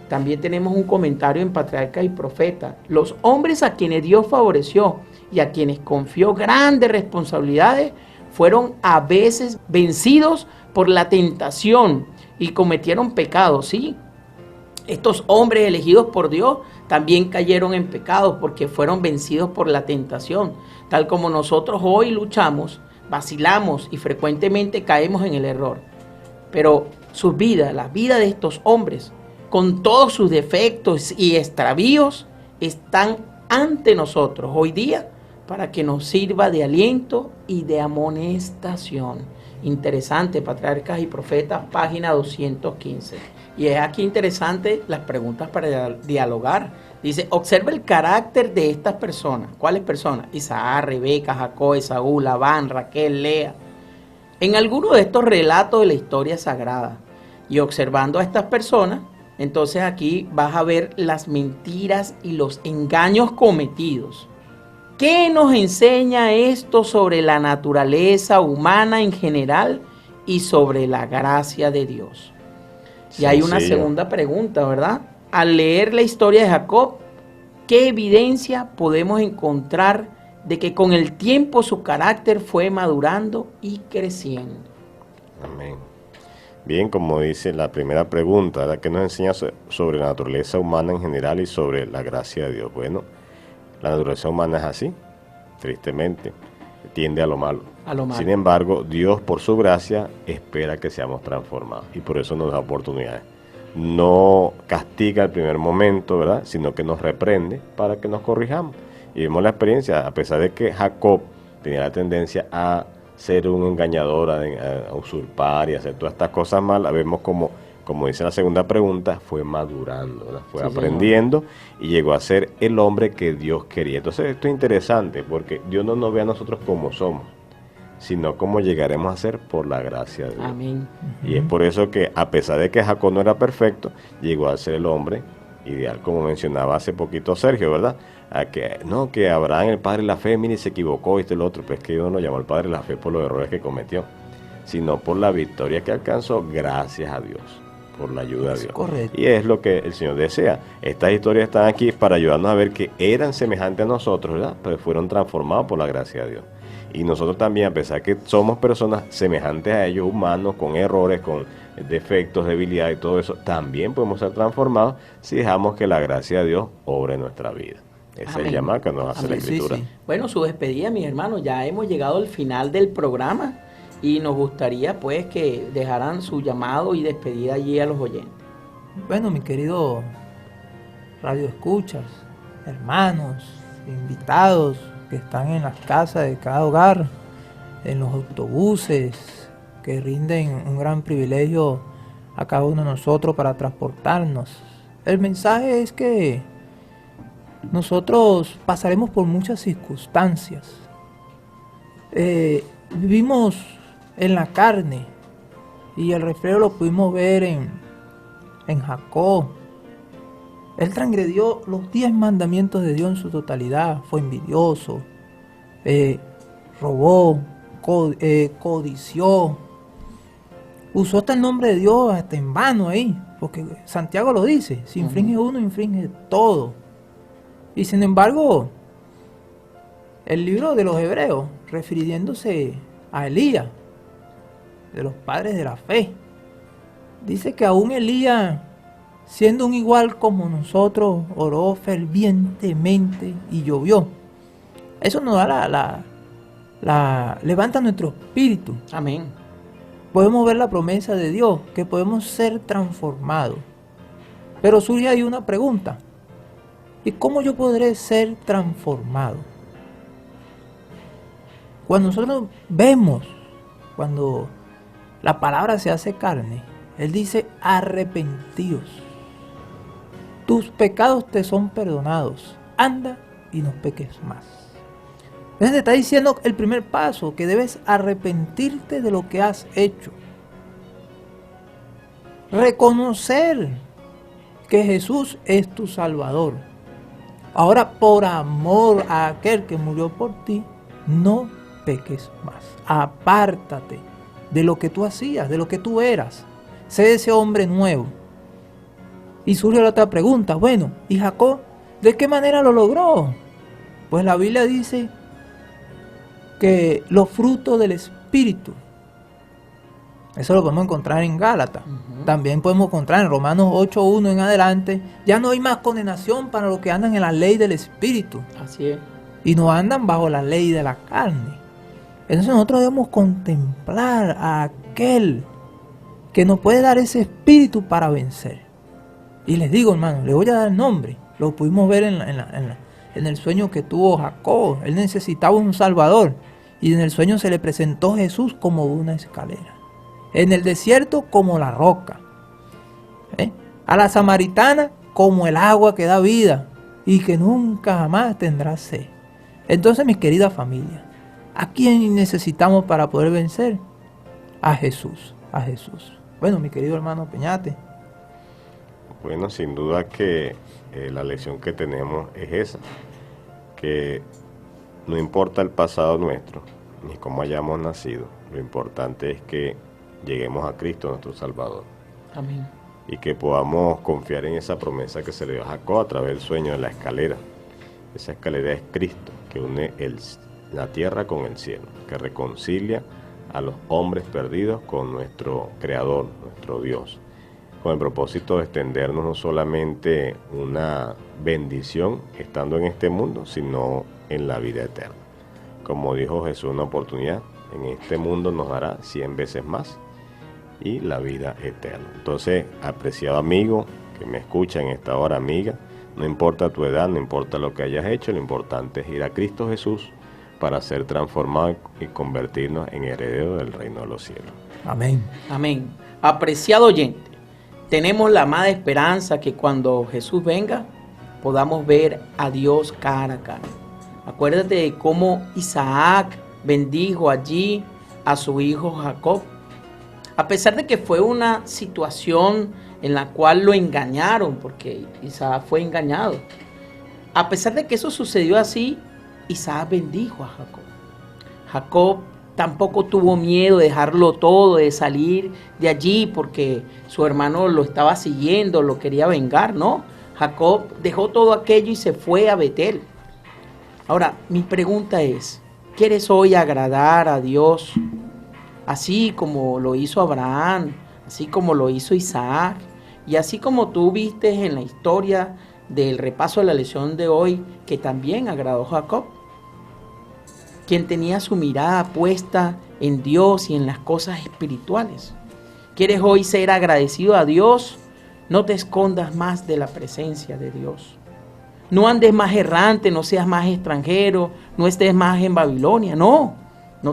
También tenemos un comentario en Patriarcas y Profetas. Los hombres a quienes Dios favoreció y a quienes confió grandes responsabilidades fueron a veces vencidos por la tentación y cometieron pecados, ¿sí? Estos hombres elegidos por Dios también cayeron en pecados porque fueron vencidos por la tentación. Tal como nosotros hoy luchamos, vacilamos y frecuentemente caemos en el error. Pero sus vidas, la vida de estos hombres, con todos sus defectos y extravíos, están ante nosotros hoy día para que nos sirva de aliento y de amonestación. Interesante, Patriarcas y Profetas, página 215. Y es aquí interesante las preguntas para dialogar. Dice, observa el carácter de estas personas. ¿Cuáles personas? Isaac, Rebeca, Jacob, Esaú, Labán, Raquel, Lea. En alguno de estos relatos de la historia sagrada. Y observando a estas personas, Entonces aquí vas a ver las mentiras y los engaños cometidos. ¿Qué nos enseña esto sobre la naturaleza humana en general y sobre la gracia de Dios? Y hay una segunda pregunta, ¿verdad? Al leer la historia de Jacob, ¿qué evidencia podemos encontrar de que con el tiempo su carácter fue madurando y creciendo? Amén. Bien, como dice la primera pregunta, ¿verdad? ¿Qué nos enseña sobre la naturaleza humana en general y sobre la gracia de Dios? Bueno, la naturaleza humana es así, tristemente, tiende a lo malo. Sin embargo, Dios por su gracia espera que seamos transformados y por eso nos da oportunidades. No castiga al primer momento, ¿verdad? Sino que nos reprende para que nos corrijamos. Y vemos la experiencia, a pesar de que Jacob tenía la tendencia a ser un engañador, a usurpar y hacer todas estas cosas malas, vemos como dice la segunda pregunta, fue madurando, ¿verdad? Fue aprendiendo y llegó a ser el hombre que Dios quería. Entonces esto es interesante porque Dios no nos ve a nosotros como somos, sino como llegaremos a ser por la gracia de Dios. Amén. Y es por eso que a pesar de que Jacob no era perfecto, llegó a ser el hombre ideal, como mencionaba hace poquito Sergio, ¿verdad? Que Abraham, el padre de la fe, mire, se equivocó, y lo otro, pues que Dios no llamó al padre de la fe por los errores que cometió, sino por la victoria que alcanzó gracias a Dios, por la ayuda de Dios. Correcto. Y es lo que el Señor desea. Estas historias están aquí para ayudarnos a ver que eran semejantes a nosotros, ¿verdad? Pero fueron transformados por la gracia de Dios. Y nosotros también, a pesar que somos personas semejantes a ellos, humanos, con errores, con defectos, debilidades y todo eso, también podemos ser transformados si dejamos que la gracia de Dios obre en nuestra vida. Esa es el llamado que nos hace la Escritura. Sí. Bueno, su despedida, mis hermanos, ya hemos llegado al final del programa y nos gustaría pues que dejaran su llamado y despedida allí a los oyentes. Bueno, mi querido radio escuchas, hermanos, invitados que están en las casas de cada hogar, en los autobuses, que rinden un gran privilegio a cada uno de nosotros para transportarnos. El mensaje es que nosotros pasaremos por muchas circunstancias. Vivimos en la carne y el reflejo lo pudimos ver en Jacob. Él transgredió los 10 mandamientos de Dios en su totalidad. Fue envidioso, robó, codició. Usó hasta el nombre de Dios hasta en vano ahí, porque Santiago lo dice, si infringe uno, infringe todo. Y sin embargo, el libro de los Hebreos, refiriéndose a Elías, de los padres de la fe, dice que aún Elías, siendo un igual como nosotros, oró fervientemente y llovió. Eso nos da levanta nuestro espíritu. Amén. Podemos ver la promesa de Dios, que podemos ser transformados. Pero surge ahí una pregunta. ¿Y cómo yo podré ser transformado? Cuando nosotros vemos, cuando la palabra se hace carne, Él dice, arrepentíos. Tus pecados te son perdonados. Anda y no peques más. Entonces te está diciendo el primer paso, que debes arrepentirte de lo que has hecho. Reconocer que Jesús es tu Salvador. Ahora, por amor a aquel que murió por ti, no peques más. Apártate de lo que tú hacías, de lo que tú eras. Sé ese hombre nuevo. Y surge la otra pregunta, bueno, ¿y Jacob de qué manera lo logró? Pues la Biblia dice que los frutos del Espíritu, eso lo podemos encontrar en Gálatas. También podemos encontrar en Romanos 8:1 en adelante. Ya no hay más condenación para los que andan en la ley del Espíritu. Así es. Y no andan bajo la ley de la carne. Entonces nosotros debemos contemplar a aquel que nos puede dar ese espíritu para vencer. Y les digo, hermano, le voy a dar nombre. Lo pudimos ver en el sueño que tuvo Jacob. Él necesitaba un Salvador. Y en el sueño se le presentó Jesús como una escalera. En el desierto como la roca. A la samaritana como el agua que da vida y que nunca jamás tendrá sed. Entonces, mi querida familia, ¿a quién necesitamos para poder vencer? A Jesús, a Jesús. Bueno, mi querido hermano Peñate. Bueno, sin duda que la lección que tenemos es esa, que no importa el pasado nuestro, ni cómo hayamos nacido, lo importante es que lleguemos a Cristo nuestro Salvador. Amén. Y que podamos confiar en esa promesa que se le dio a Jacob a través del sueño de la escalera. Esa escalera es Cristo, que une la tierra con el cielo, que reconcilia a los hombres perdidos con nuestro Creador, nuestro Dios, con el propósito de extendernos no solamente una bendición estando en este mundo, sino en la vida eterna. Como dijo Jesús, una oportunidad en este mundo nos dará 100 veces más y la vida eterna. Entonces, apreciado amigo que me escucha en esta hora, amiga, no importa tu edad, no importa lo que hayas hecho, lo importante es ir a Cristo Jesús para ser transformado y convertirnos en herederos del reino de los cielos. Amén. Amén. Apreciado oyente, tenemos la amada esperanza que cuando Jesús venga podamos ver a Dios cara a cara. Acuérdate de cómo Isaac bendijo allí a su hijo Jacob. A pesar de que fue una situación en la cual lo engañaron, porque Isaac fue engañado. A pesar de que eso sucedió así, Isaac bendijo a Jacob. Jacob tampoco tuvo miedo de dejarlo todo, de salir de allí porque su hermano lo estaba siguiendo, lo quería vengar, ¿no? Jacob dejó todo aquello y se fue a Betel. Ahora, mi pregunta es, ¿quieres hoy agradar a Dios así como lo hizo Abraham, así como lo hizo Isaac, y así como tú viste en la historia del repaso de la lección de hoy, que también agradó a Jacob, quien tenía su mirada puesta en Dios y en las cosas espirituales? ¿Quieres hoy ser agradecido a Dios? No te escondas más de la presencia de Dios. No andes más errante, no seas más extranjero, no estés más en Babilonia, no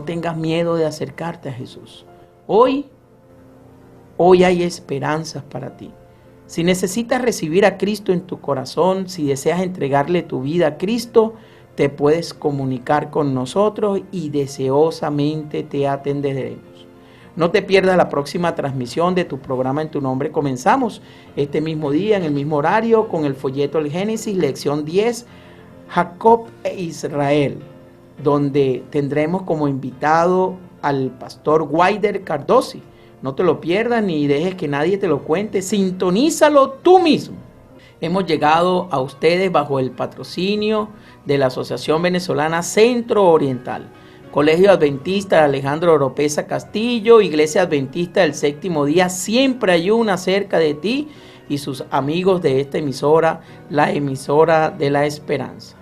tengas miedo de acercarte a Jesús. Hoy hay esperanzas para ti. Si necesitas recibir a Cristo en tu corazón, si deseas entregarle tu vida a Cristo, te puedes comunicar con nosotros y deseosamente te atenderemos. No te pierdas la próxima transmisión de tu programa En tu Nombre Comenzamos, este mismo día, en el mismo horario, con el folleto del Génesis, lección 10, Jacob e Israel, donde tendremos como invitado al pastor Guaider Cardosi. No te lo pierdas ni dejes que nadie te lo cuente, sintonízalo tú mismo. Hemos llegado a ustedes bajo el patrocinio de la Asociación Venezolana Centro Oriental, Colegio Adventista de Alejandro Oropesa Castillo, Iglesia Adventista del Séptimo Día, siempre hay una cerca de ti, y sus amigos de esta emisora, la emisora de la esperanza.